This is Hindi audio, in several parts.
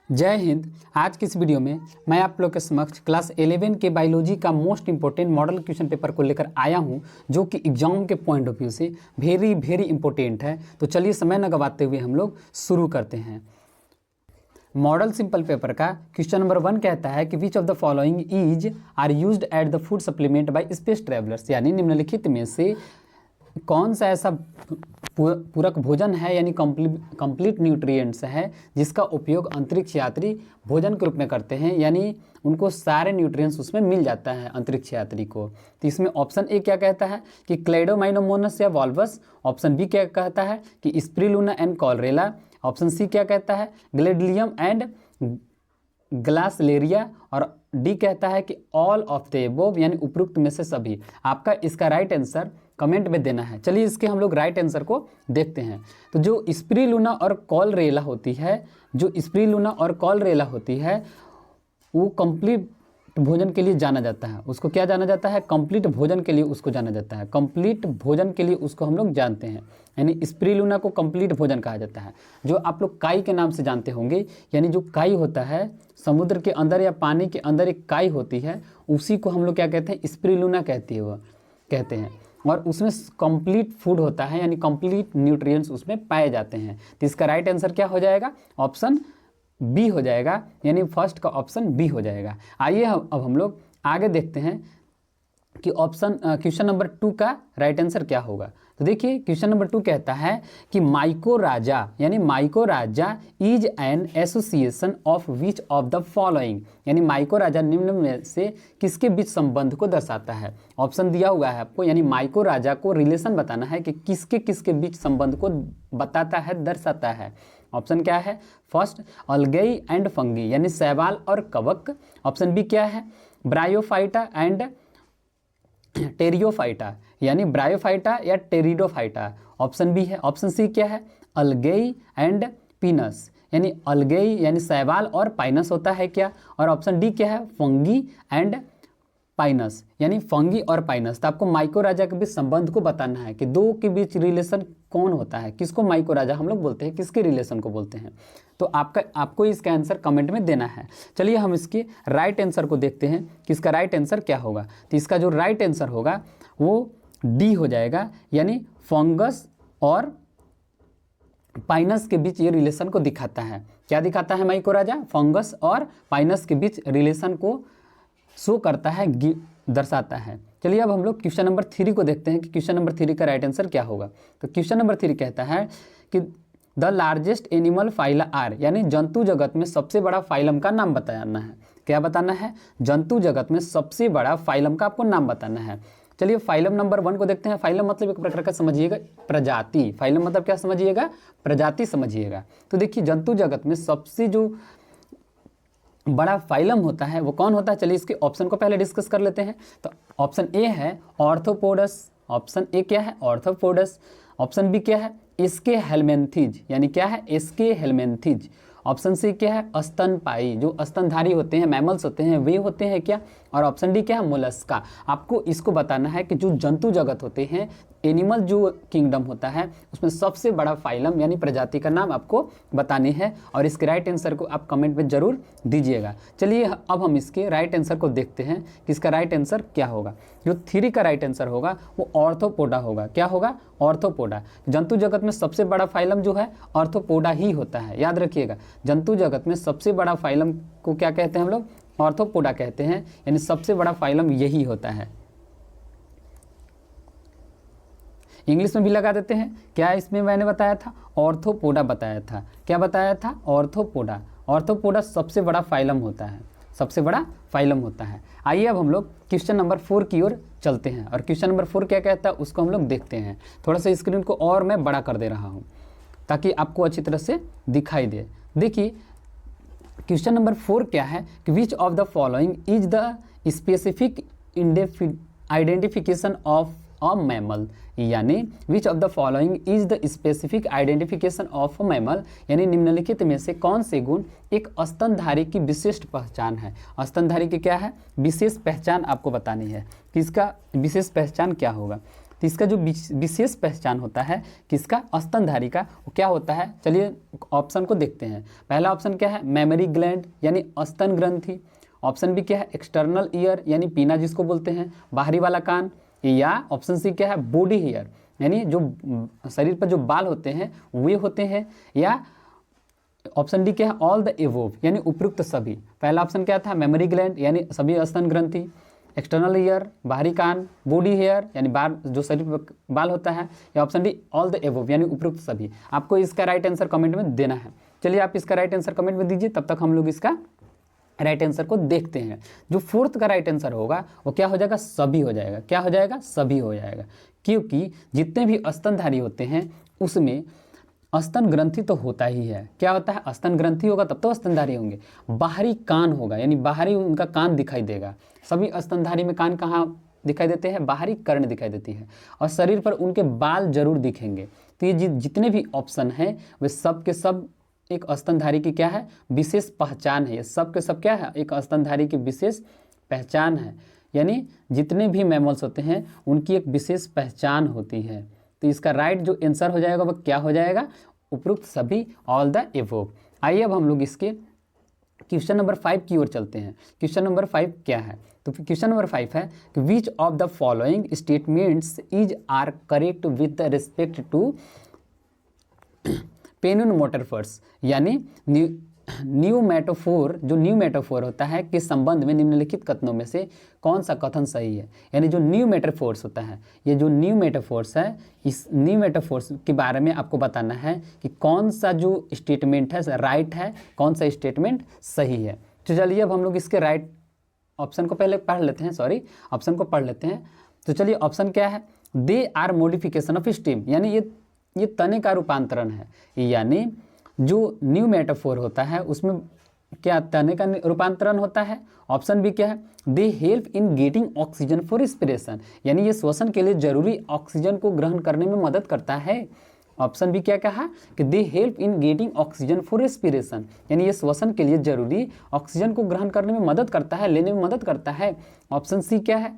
जय हिंद। आज की इस वीडियो में मैं आप लोग के समक्ष क्लास 11 के बायोलॉजी का most important model question paper को लेकर आया हूं, जो कि एग्जाम के पॉइंट ऑफ व्यू से वेरी इंपॉर्टेंट है। तो चलिए समय न गवाते हुए हम लोग शुरू करते हैं। मॉडल सिंपल पेपर का क्वेश्चन नंबर 1 कहता है कि which of the following is are used at the food supplement by space travellers, यानी निम्नलिखित में से कौन सा ऐसा पूरक भोजन है यानी कंप्लीट न्यूट्रिएंट्स है जिसका उपयोग अंतरिक्ष यात्री भोजन के रूप में करते हैं, यानी उनको सारे न्यूट्रिएंट्स उसमें मिल जाता है अंतरिक्ष यात्री को। तो इसमें ऑप्शन ए क्या कहता है कि क्लेडोमाइनोमोनस या वॉल्वस, ऑप्शन बी क्या कहता है कि स्प्रिलुना एंड कॉलरेला, ऑप्शन सी क्या कहता है ग्लेडिलियम एंड ग्लासलेरिया, और डी कहता है कि ऑल ऑफ द एबोव यानी उपरोक्त में से सभी। आपका इसका राइट आंसर कमेंट में देना है। चलिए इसके हम लोग राइट आंसर को देखते हैं। तो जो स्प्रिलुना और कॉलरेला होती है, वो कंप्लीट भोजन के लिए जाना जाता है। उसको क्या जाना जाता है? कंप्लीट भोजन के लिए उसको जाना जाता है। कंप्लीट भोजन के लिए उसको हम लोग जानते हैं, यानी स्प्रिलुना को कंप्लीट भोजन कहा जाता है। जो आप लोग काई के नाम से जानते होंगे, यानी जो काई होता है समुद्र के अंदर या पानी के अंदर एक काई होती है, उसी को हम लोग क्या कहते हैं? स्प्रिलुना कहते हैं। और उसमें कंप्लीट फूड होता है, यानी कंप्लीट न्यूट्रिएंट्स उसमें पाए जाते हैं। तो इसका राइट आंसर क्या हो जाएगा? ऑप्शन बी हो जाएगा, यानी फर्स्ट का ऑप्शन बी हो जाएगा। आइए अब हम लोग आगे देखते हैं कि क्वेश्चन नंबर 2 का राइट आंसर क्या होगा। तो देखिए क्वेश्चन नंबर 2 कहता है कि माइकोराजा यानी माइकोराजा is an association of which of the following, यानी माइकोराजा निम्न में से किसके बीच संबंध को दर्शाता है। ऑप्शन दिया हुआ है आपको, यानी माइकोराजा को रिलेशन बताना है कि किसके बीच संबंध को बताता है, दर्शाता है। ऑप्शन क्या है? फर्स्ट अलगेई एंड फंगी, यानी शैवाल और कवक। ऑप्शन बी क्या है? ब्रायोफाइटा एंड टेरियोफाइटा, यानी ब्रायोफाइटा या टेरिडोफाइटा। ऑप्शन बी है। ऑप्शन सी क्या है? अलगेई एंड पीनस, यानी अलगेई यानी शैवाल और पाइनस होता है क्या? और ऑप्शन डी क्या है? फंगी एंड पाइनस, यानी फंगी और पाइनस। तो आपको माइकोराजा के बीच संबंध को बताना है कि दो के बीच रिलेशन कौन होता है, किसको माइकोराजा हम लोग बोलते हैं, किसके रिलेशन को बोलते हैं। तो आपको इसका आंसर कमेंट में देना है। चलिए हम इसके राइट आंसर को देखते हैं कि इसका राइट आंसर क्या होगा। तो इसका जो राइट आंसर होगा वो डी हो जाएगा, यानी फंगस और पाइनस के बीच ये रिलेशन को दिखाता है। क्या दिखाता है माइकोराजा? फंगस और पाइनस के बीच रिलेशन को शो करता है, दर्शाता है। चलिए अब हम लोग क्वेश्चन नंबर 3 को देखते हैं कि क्वेश्चन नंबर 3 का राइट आंसर क्या होगा। तो क्वेश्चन नंबर 3 कहता है कि the largest animal phyla are, यानी जंतु जगत में सबसे बड़ा फाइलम का नाम बताना है। क्या बताना है? जंतु जगत में सबसे बड़ा फाइलम का आपको नाम बताना है। चलिए फाइलम नंबर 1 को देखते हैं। फाइलम मतलब एक प्रकार का समझिएगा प्रजाति। फाइलम मतलब क्या समझिएगा? प्रजाति समझिएगा। तो देखिए जंतु जगत में सबसे जो बड़ा फाइलम होता है वो कौन होता है? चलिए इसके ऑप्शन को पहले डिस्कस कर लेते हैं। तो ऑप्शन ए है ऑर्थोपोडस। ऑप्शन ए क्या है? ऑर्थोपोडस। ऑप्शन बी क्या है? एस्के हेलमेंथीज, यानी क्या है? एस्के हेलमेंथीज। ऑप्शन सी क्या है? स्तनपाई, जो स्तनधारी होते हैं, मैमल्स होते हैं, वे होते हैं क्या? और ऑप्शन डी क्या है? मोलस्का। आपको इसको बताना है कि जो जंतु जगत होते हैं, एनिमल जो किंगडम होता है, उसमें सबसे बड़ा फाइलम यानी प्रजाति का नाम आपको बतानी है, और इसके राइट आंसर को आप कमेंट में जरूर दीजिएगा। चलिए अब हम इसके राइट आंसर को देखते हैं कि इसका राइट आंसर क्या होगा। जो 3 का राइट आंसर होगा वो ऑर्थोपोडा होगा। क्या होगा? ऑर्थोपोडा। जंतु जगत में सबसे बड़ा फाइलम जो है ऑर्थोपोडा ही होता है, याद रखिएगा। जंतु जगत में सबसे बड़ा फाइलम को क्या कहते हैं हम लोग? ऑर्थोपोडा कहते हैं, यानी सबसे बड़ा फाइलम यही होता है। इंग्लिश में भी लगा देते हैं। क्या इसमें मैंने बताया था? ऑर्थोपोडा बताया था। क्या बताया था? ऑर्थोपोडा। ऑर्थोपोडा सबसे बड़ा फाइलम होता है, सबसे बड़ा फाइलम होता है। आइए अब हम लोग क्वेश्चन नंबर 4 की ओर चलते हैं, और क्वेश्चन नंबर 4 क्या कहता है उसको हम लोग देखते हैं। थोड़ा सा स्क्रीन को और मैं बड़ा कर दे रहा हूँ ताकि आपको अच्छी तरह से दिखाई दे। देखिए क्वेश्चन नंबर 4 क्या है कि which of the following is the specific identification of a mammal, यानी which of the following is the specific identification of a mammal, यानी निम्नलिखित में से कौन से गुण एक स्तनधारी की विशिष्ट पहचान है। स्तनधारी की क्या है? विशेष पहचान आपको बतानी है कि इसका विशेष पहचान क्या होगा। तो इसका जो विशेष पहचान होता है किसका, स्तनधारी का, वो क्या होता है, चलिए ऑप्शन को देखते हैं। पहला ऑप्शन क्या है, मेमोरी ग्लैंड यानी स्तन ग्रंथि। ऑप्शन बी क्या है, एक्सटर्नल ईयर यानी पीना जिसको बोलते हैं, बाहरी वाला कान। या ऑप्शन सी क्या है, बॉडी हेयर यानी जो शरीर पर जो बाल होते हैं वे होते हैं। या ऑप्शन डी क्या है, ऑल द एवोव यानी उपयुक्त सभी। पहला ऑप्शन क्या था, मेमोरी ग्लैंड यानी सभी स्तन ग्रंथि, एक्सटर्नल ईयर बाहरी कान, बॉडी हेयर यानी बाल जो शरीर पर बाल होता है, या ऑप्शन डी ऑल द एवोव यानी उपयुक्त सभी। आपको इसका राइट आंसर कमेंट में देना है। चलिए आप इसका राइट आंसर कमेंट में दीजिए, तब तक हम लोग इसका राइट आंसर को देखते हैं। जो फोर्थ का राइट आंसर होगा वो क्या हो जाएगा, सभी हो जाएगा। क्या हो जाएगा, सभी हो जाएगा, क्योंकि जितने भी स्तनधारी होते हैं उसमें स्तन ग्रंथि तो होता ही है। क्या होता है, स्तन ग्रंथि होगा तब तो स्तनधारी होंगे। बाहरी कान होगा यानी बाहरी उनका कान दिखाई देगा। सभी स्तनधारी में कान कहाँ दिखाई देते हैं, बाहरी कर्ण दिखाई देती है। और शरीर पर उनके बाल जरूर दिखेंगे। तो ये जितने भी ऑप्शन हैं वे सब के सब एक स्तनधारी की क्या है, विशेष पहचान है। ये सब के सब क्या है, एक स्तनधारी की विशेष पहचान है। यानी जितने भी मैमल्स होते हैं उनकी एक विशेष पहचान होती है। तो इसका राइट जो आंसर हो जाएगा वह क्या हो जाएगा, उपयुक्त सभी, ऑल द एवोव। आइए अब हम लोग इसके क्वेश्चन नंबर 5 की ओर चलते हैं। क्वेश्चन नंबर 5 क्या है, तो क्वेश्चन नंबर 5 है कि which of the following statements is are correct with respect to pneumatophores यानी न्यू मेटाफोर, जो न्यू मेटाफोर होता है के संबंध में निम्नलिखित कथनों में से कौन सा कथन सही है। यानी जो न्यू मेटाफोर्स होता है, ये जो न्यू मेटाफोर्स है, इस न्यू मेटाफोर्स के बारे में आपको बताना है कि कौन सा जो स्टेटमेंट है राइट है, कौन सा स्टेटमेंट सही है। तो चलिए अब हम लोग इसके राइट ऑप्शन को पहले पढ़ लेते हैं, ऑप्शन को पढ़ लेते हैं। तो चलिए ऑप्शन क्या है, they are modification of stem यानी ये तने का रूपांतरण है। यानी जो न्यू मेटाफोर होता है उसमें क्या तने का रूपांतरण होता है। ऑप्शन बी क्या है, they help in getting oxygen for respiration यानी ये श्वसन के लिए जरूरी ऑक्सीजन को ग्रहण करने में मदद करता है। ऑप्शन बी क्या कहा कि they help in getting oxygen for respiration यानी ये श्वसन के लिए जरूरी ऑक्सीजन को ग्रहण करने में मदद करता है, लेने में मदद करता है। ऑप्शन सी क्या है,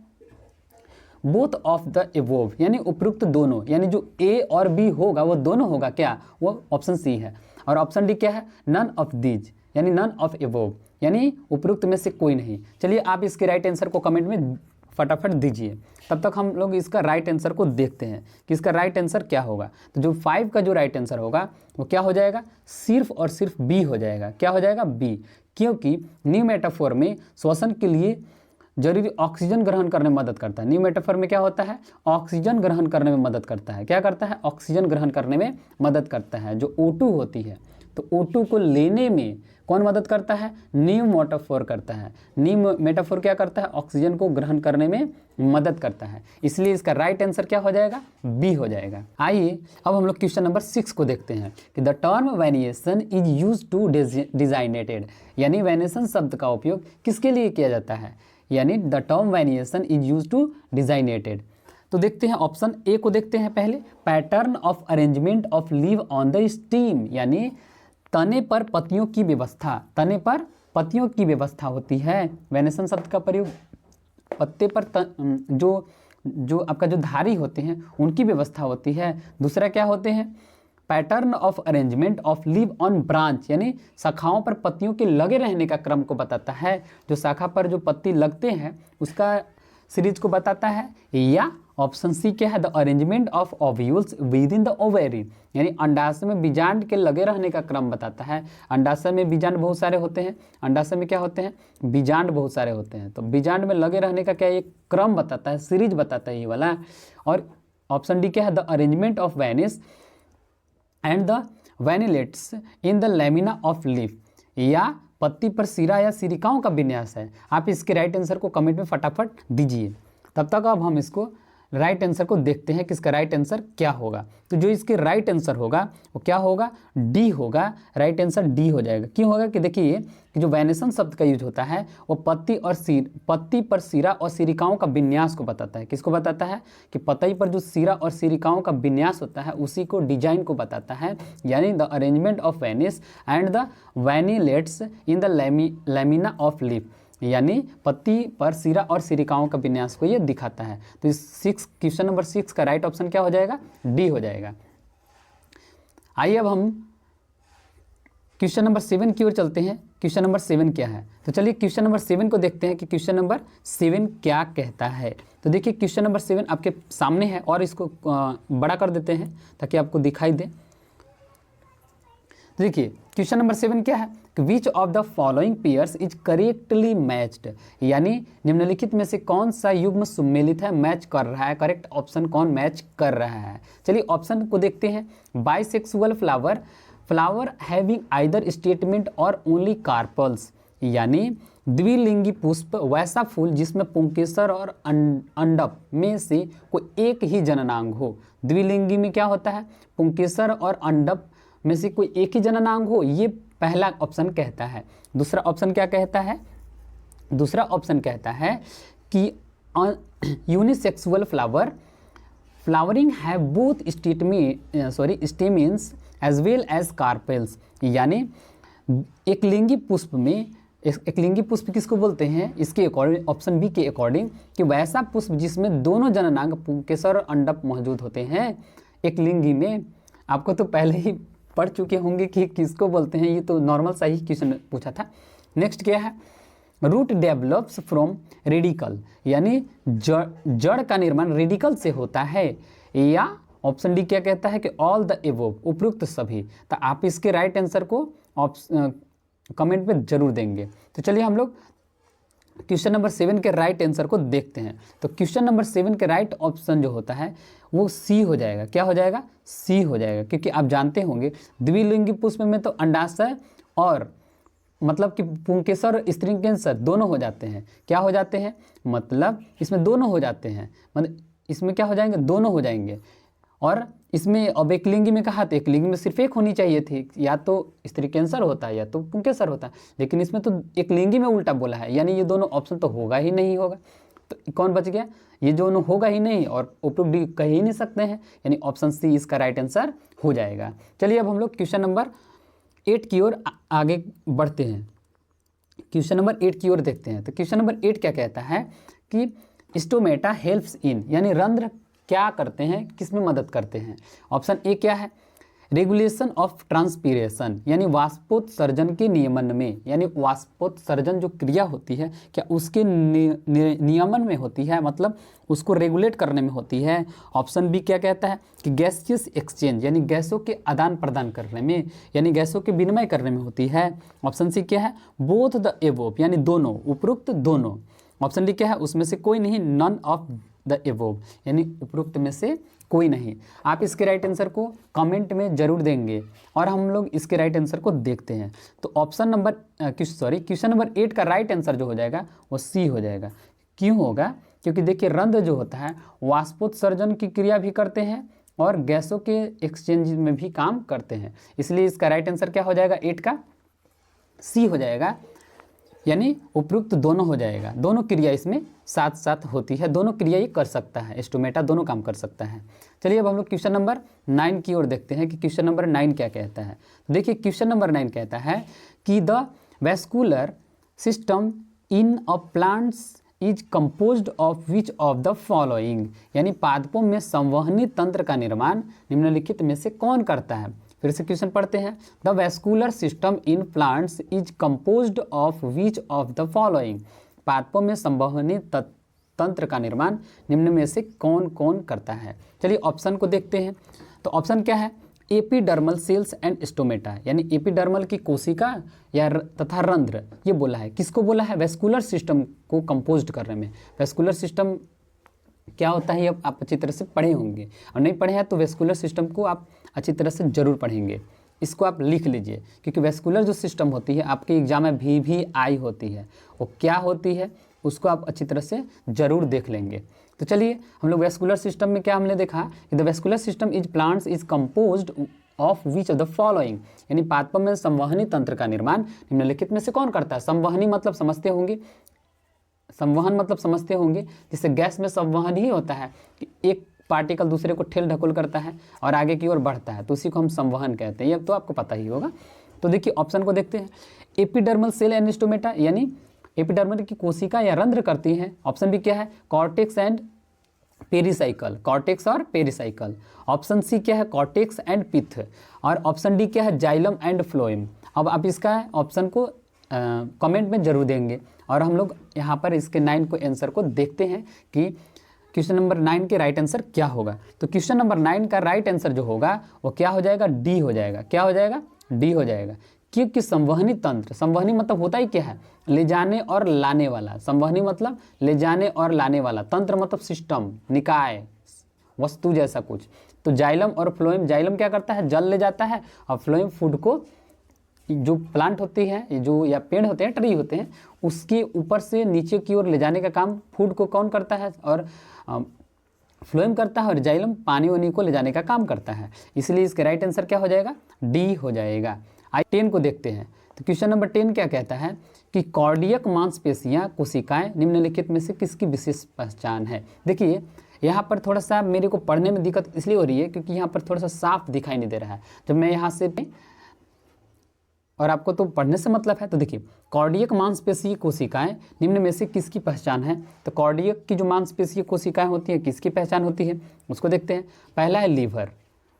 बोथ ऑफ द एवोव यानी उपयुक्त दोनों, यानी जो ए और बी होगा वो दोनों होगा, क्या वो ऑप्शन सी है। और ऑप्शन डी क्या है, नन ऑफ दीज यानी नन ऑफ एवोव यानी उपयुक्त में से कोई नहीं। चलिए आप इसके राइट आंसर को कमेंट में फटाफट दीजिए, तब तक हम लोग इसका राइट आंसर को देखते हैं कि इसका राइट आंसर क्या होगा। तो जो 5 का जो राइट आंसर होगा वो क्या हो जाएगा, सिर्फ और सिर्फ बी हो जाएगा। क्या हो जाएगा, बी, क्योंकि न्यू मेटाफोर में श्वसन के लिए जरूरी ऑक्सीजन ग्रहण करने में मदद करता है। न्यू मेटाफोर में क्या होता है, ऑक्सीजन ग्रहण करने में मदद करता है। क्या करता है, ऑक्सीजन ग्रहण करने में मदद करता है। जो O2 होती है, तो O2 को लेने में कौन मदद करता है, न्यू मेटाफोर करता है। न्यू मेटाफोर क्या करता है, ऑक्सीजन को ग्रहण करने में मदद करता है। इसलिए इसका राइट आंसर क्या हो जाएगा, बी हो जाएगा। आइए अब हम लोग क्वेश्चन नंबर 6 को देखते हैं कि the term venation is use to designated यानी वेनिएशन शब्द का उपयोग किसके लिए किया जाता है, यानी the term venation is use to designated. तो देखते हैं ऑप्शन ए को देखते हैं पहले, pattern of arrangement of leave on the stem यानी तने पर पत्तियों की व्यवस्था, तने पर पत्तियों की व्यवस्था होती है। वेनिएशन शब्द का प्रयोग पत्ते पर जो आपका जो धारी होते हैं उनकी व्यवस्था होती है। दूसरा क्या होते हैं, pattern of arrangement of leave on branch यानी शाखाओं पर पत्तियों के लगे रहने का क्रम को बताता है। जो शाखा पर जो पत्ती लगते हैं उसका सीरीज को बताता है। या ऑप्शन सी क्या है, the arrangement of ovules with in the ovary यानी अंडाशय में बीजांड के लगे रहने का क्रम बताता है। अंडाशय में बीजांड बहुत सारे होते हैं, अंडाशय में क्या होते हैं, बीजांड बहुत सारे होते हैं। तो बीजांड में लगे रहने का क्या एक क्रम बताता है, सीरीज बताता है ये वाला। और ऑप्शन डी क्या है, the arrangement of veins and the veinlets in the lamina of leaf या पत्ती पर सिरा या सिरिकाओं का विन्यास है। आप इसके राइट आंसर को कमेंट में फटाफट दीजिए। तब तक अब हम इसको राइट आंसर को देखते हैं कि इसका राइट आंसर क्या होगा। तो जो इसके राइट आंसर होगा वो क्या होगा, डी होगा। राइट आंसर डी हो जाएगा। क्यों होगा कि देखिए कि जो वेनिएशन शब्द का यूज होता है वो पत्ती पर सिरा और सिरिकाओं का विन्यास को बताता है। किसको बताता है कि पत्ती पर जो सिरा और सिरिकाओं का विन्यास होता है उसी को, डिजाइन को बताता है। यानी the arrangement of veins and the veinlets in the lamina of leaf यानी पत्ती पर सिरा और सिरिकाओं का विन्यास को ये दिखाता है। तो इस क्वेश्चन नंबर 6 का राइट ऑप्शन क्या हो जाएगा, डी हो जाएगा। आइए अब हम क्वेश्चन नंबर 7 की ओर चलते हैं। क्वेश्चन नंबर 7 क्या है, तो चलिए क्वेश्चन नंबर 7 को देखते हैं कि क्वेश्चन नंबर 7 क्या कहता है। तो देखिए क्वेश्चन नंबर 7 आपके सामने है और इसको बड़ा कर देते हैं ताकि आपको दिखाई दे। तो देखिए क्वेश्चन नंबर 7 क्या है कि which of the following pairs is correctly matched, यानी निम्नलिखित में से कौन सा युग्म सुमेलित है, मैच कर रहा है, करेक्ट ऑप्शन कौन मैच कर रहा है। चलिए ऑप्शन को देखते हैं। Bisexual flower, flower having either statement और ओनली कार्पल्स, यानी द्विलिंगी पुष्प वैसा फूल जिसमें पुंकेसर और अंडप में से कोई एक ही जननांग हो। द्विलिंगी में क्या होता है, पुंकेसर और अंडप में से कोई एक ही जननांग हो, ये पहला ऑप्शन कहता है। दूसरा ऑप्शन क्या कहता है, दूसरा ऑप्शन कहता है कि unisexual flower, flowering have both stamens as well as carpels, यानी एक लिंगी पुष्प में, एक लिंगी पुष्प किसको बोलते हैं, इसके अकॉर्डिंग ऑप्शन बी के अकॉर्डिंग कि वैसा पुष्प जिसमें दोनों जननांग पुंकेसर और अंडप मौजूद होते हैं एक लिंगी में। आपको तो पहले ही पढ़ चुके होंगे कि किसको बोलते हैं, ये तो नॉर्मल सा ही क्वेश्चन पूछा था। नेक्स्ट क्या है, रूट डेवलप्स फ्रॉम रेडिकल, यानी जड़ का निर्माण रेडिकल से होता है, या ऑप्शन डी क्या कहता है कि ऑल द एबोव, उपयुक्त सभी। तो आप इसके राइट आंसर को कमेंट में जरूर देंगे। तो चलिए हम लोग क्वेश्चन नंबर 7 के राइट आंसर को देखते हैं। तो क्वेश्चन नंबर 7 के राइट ऑप्शन जो होता है वो सी हो जाएगा। क्या हो जाएगा, सी हो जाएगा, क्योंकि आप जानते होंगे द्विलिंगी पुष्प में तो अंडाशय और मतलब कि पुंकेसर और स्त्रीकेसर दोनों हो जाते हैं। क्या हो जाते हैं, मतलब इसमें दोनों हो जाते हैं, मतलब इसमें क्या हो जाएंगे, दोनों हो जाएंगे। और इसमें अब एक लिंगी में कहा तो एक लिंगी में सिर्फ एक होनी चाहिए थी, या तो स्त्रीकेसर होता है या तो पुंकेसर होता है, लेकिन इसमें तो एक लिंगी में उल्टा बोला है, यानी ये दोनों ऑप्शन तो होगा ही नहीं होगा। तो कौन बच गया, ये दोनों होगा ही नहीं और उपयुक्त डी कह ही नहीं सकते हैं, यानी ऑप्शन सी इसका राइट आंसर हो जाएगा। चलिए अब हम लोग क्वेश्चन नंबर 8 की ओर आगे बढ़ते हैं। क्वेश्चन नंबर 8 की ओर देखते हैं। तो क्वेश्चन नंबर 8 क्या कहता है कि स्टोमेटा हेल्प्स इन, यानी रंध्र क्या करते हैं, किस में मदद करते हैं। ऑप्शन ए क्या है, रेगुलेशन ऑफ ट्रांसपीरेशन, यानी वाष्पोत्सर्जन के नियमन में, यानी वाष्पोत्सर्जन जो क्रिया होती है क्या उसके नियमन में होती है, मतलब उसको रेगुलेट करने में होती है। ऑप्शन बी क्या कहता है कि गैसियस एक्सचेंज, यानी गैसों के आदान प्रदान करने में, यानी गैसों के विनिमय करने में होती है। ऑप्शन सी क्या है, बोथ द एबोव, यानी दोनों, उपरोक्त दोनों। ऑप्शन डी क्या है, उसमें से कोई नहीं, नन ऑफ द एबोव, यानी उपरोक्त में से कोई नहीं। आप इसके राइट आंसर को कमेंट में जरूर देंगे और हम लोग इसके राइट आंसर को देखते हैं। तो ऑप्शन नंबर क्वेश्चन नंबर 8 का राइट आंसर जो हो जाएगा वो सी हो जाएगा। क्यों होगा, क्योंकि देखिए रंध्र जो होता है वाष्पोत्सर्जन की क्रिया भी करते हैं और गैसों के एक्सचेंज में भी काम करते हैं, इसलिए इसका राइट आंसर क्या हो जाएगा, 8 का सी हो जाएगा, यानी उपयुक्त दोनों हो जाएगा। दोनों क्रिया इसमें साथ साथ होती है, दोनों क्रिया ये कर सकता है, स्टोमेटा दोनों काम कर सकता है। चलिए अब हम लोग क्वेश्चन नंबर 9 की ओर देखते हैं कि क्वेश्चन नंबर 9 क्या कहता है। देखिए क्वेश्चन नंबर 9 कहता है कि the vascular system in a plants is composed of which of the following, यानी पादपों में संवहनी तंत्र का निर्माण निम्नलिखित में से कौन करता है। फिर से क्वेश्चन पढ़ते हैं, the vascular system in plants is composed of which of the following, पादपों में संवहनी तंत्र का निर्माण निम्न में से कौन कौन करता है। चलिए ऑप्शन को देखते हैं। तो ऑप्शन क्या है, एपिडर्मल सेल्स एंड स्टोमेटा, यानी एपिडर्मल की कोशिका या तथा रंध्र, ये बोला है, किसको बोला है, वैस्कुलर सिस्टम को कंपोज्ड करने में। वैस्कुलर सिस्टम क्या होता है ये आप अच्छी तरह से पढ़े होंगे, और नहीं पढ़े हैं तो वैस्कुलर सिस्टम को आप अच्छी तरह से जरूर पढ़ेंगे। इसको आप लिख लीजिए, क्योंकि वैस्कुलर जो सिस्टम होती है आपके एग्जाम में भी आई होती है, वो क्या होती है उसको आप अच्छी तरह से जरूर देख लेंगे। तो चलिए हम लोग वैस्कुलर सिस्टम में क्या हमने देखा कि the vascular system is plants is composed of which of the following, यानी पादपों में संवहनी तंत्र का निर्माण निम्नलिखित में से कौन करता है। संवहनी मतलब समझते होंगे, संवहन मतलब समझते होंगे, जिससे गैस में संवहन ही होता है कि एक पार्टिकल दूसरे को ठेल ढकुल करता है और आगे की ओर बढ़ता है, तो उसी को हम संवहन कहते हैं। ये तो आपको पता ही होगा। तो देखिए ऑप्शन को देखते हैं, एपिडर्मल सेल एंड स्टोमेटा, यानी एपिडर्मिस की कोशिका या रंध्र करती हैं? ऑप्शन बी क्या है? कॉर्टेक्स एंड पेरिसाइकल, कॉर्टेक्स और पेरिसाइकल। ऑप्शन सी क्या है? Cortex and pith. और ऑप्शन डी क्या है? Xylem and phloem. अब आप इसका ऑप्शन को कमेंट में जरूर देंगे और हम लोग यहाँ पर इसके 9 को आंसर को देखते हैं कि क्वेश्चन नंबर 9 के राइट आंसर क्या होगा। तो क्वेश्चन नंबर 9 का राइट आंसर जो होगा वो क्या हो जाएगा? डी हो जाएगा। क्या हो जाएगा? डी हो जाएगा। क्योंकि संवहनी तंत्र, संवहनी मतलब होता ही क्या है? ले जाने और लाने वाला। संवहनी मतलब ले जाने और लाने वाला, तंत्र मतलब सिस्टम, निकाय, वस्तु जैसा कुछ। तो जाइलम और फ्लोएम, जाइलम क्या करता है? जल ले जाता है, और फ्लोएम फूड को, जो प्लांट होती है, जो या पेड़ होते हैं, ट्री होते हैं, उसके ऊपर से नीचे की ओर ले जाने का काम फूड को कौन करता है? और फ्लोएम करता है, और जाइलम पानी वानी को ले जाने का काम करता है। इसलिए इसके राइट आंसर क्या हो जाएगा? डी हो जाएगा। आई 10 को देखते हैं। तो क्वेश्चन नंबर 10 क्या कहता है कि कार्डियक मांसपेशियां कोशिकाएं निम्नलिखित में से किसकी विशेष पहचान है? देखिए यहाँ पर थोड़ा सा मेरे को पढ़ने में दिक्कत इसलिए हो रही है क्योंकि यहाँ पर थोड़ा सा साफ दिखाई नहीं दे रहा है जब मैं यहाँ से, और आपको तो पढ़ने से मतलब है। तो देखिए, कार्डियक मांसपेशीय कोशिकाएं निम्न में से किसकी पहचान है? तो कार्डियक की जो मांसपेशीय कोशिकाएं होती हैं किसकी पहचान होती है उसको देखते हैं। पहला है लीवर,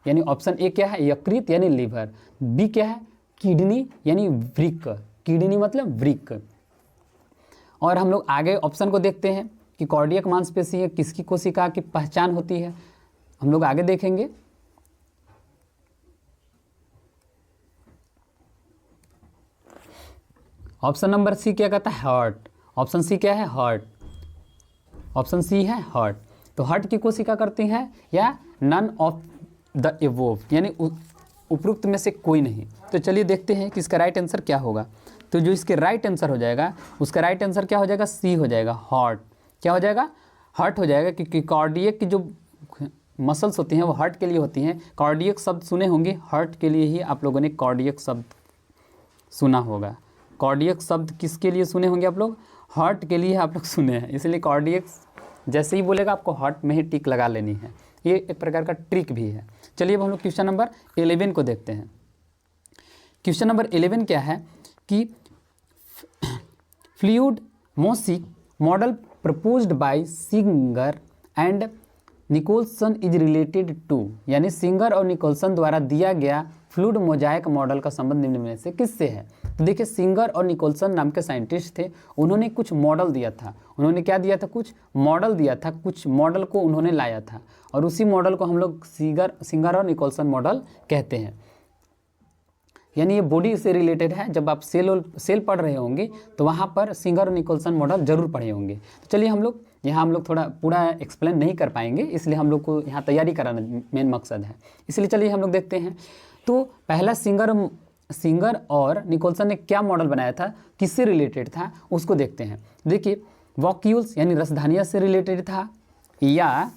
यानी ऑप्शन ए क्या है? यकृत यानी लीवर। बी क्या है? किडनी यानी वृक्क, किडनी मतलब वृक्क। और हम लोग आगे ऑप्शन को देखते हैं कि कार्डियक मांसपेशीय किसकी कोशिका की पहचान होती है, हम लोग आगे देखेंगे। ऑप्शन नंबर सी क्या कहता है? हार्ट। ऑप्शन सी क्या है? हार्ट। ऑप्शन सी है हार्ट। तो हार्ट की कोशिका करती हैं या नन ऑफ द एबोव, यानी उपरोक्त में से कोई नहीं। तो चलिए देखते हैं कि इसका राइट आंसर क्या होगा। तो जो इसके राइट आंसर हो जाएगा उसका राइट आंसर क्या हो जाएगा? सी हो जाएगा, हार्ट। क्या हो जाएगा? हार्ट हो जाएगा, क्योंकि कार्डियक की जो मसल्स होती हैं वो हार्ट के लिए होती हैं। कार्डियक शब्द सुने होंगे, हार्ट के लिए ही आप लोगों ने कार्डियक शब्द सुना होगा। कार्डियक शब्द किसके लिए सुने होंगे आप लोग? हार्ट के लिए आप लोग सुने हैं, इसलिए कार्डियक जैसे ही बोलेगा आपको हार्ट में ही टिक लगा लेनी है। ये एक प्रकार का ट्रिक भी है। चलिए अब हम लोग क्वेश्चन नंबर 11 को देखते हैं। क्वेश्चन नंबर 11 क्या है कि fluid mosaic model proposed by Singer and Nicolson is related to, यानी सिंगर और निकोलसन द्वारा दिया गया फ्लूइड मोजाइक मॉडल का संबंध निम्न में से किससे है? तो देखिए, सिंगर और निकोलसन नाम के साइंटिस्ट थे, उन्होंने कुछ मॉडल दिया था। उन्होंने क्या दिया था? कुछ मॉडल दिया था, कुछ मॉडल को उन्होंने लाया था, और उसी मॉडल को हम लोग सिंगर और निकोलसन मॉडल कहते हैं। यानी ये बॉडी से रिलेटेड है। जब आप सेल पढ़ रहे होंगे तो वहाँ पर सिंगर और निकोलसन मॉडल जरूर पढ़े होंगे। तो चलिए हम लोग थोड़ा पूरा एक्सप्लेन नहीं कर पाएंगे, इसलिए हम लोग को यहाँ तैयारी कराना मेन मकसद है। इसलिए चलिए हम लोग देखते हैं। तो पहला सिंगर और निकोलसन ने क्या मॉडल बनाया था, किससे रिलेटेड था, उसको देखते हैं। देखिए, वॉक्यूल्स यानी रसधानिया से रिलेटेड था, या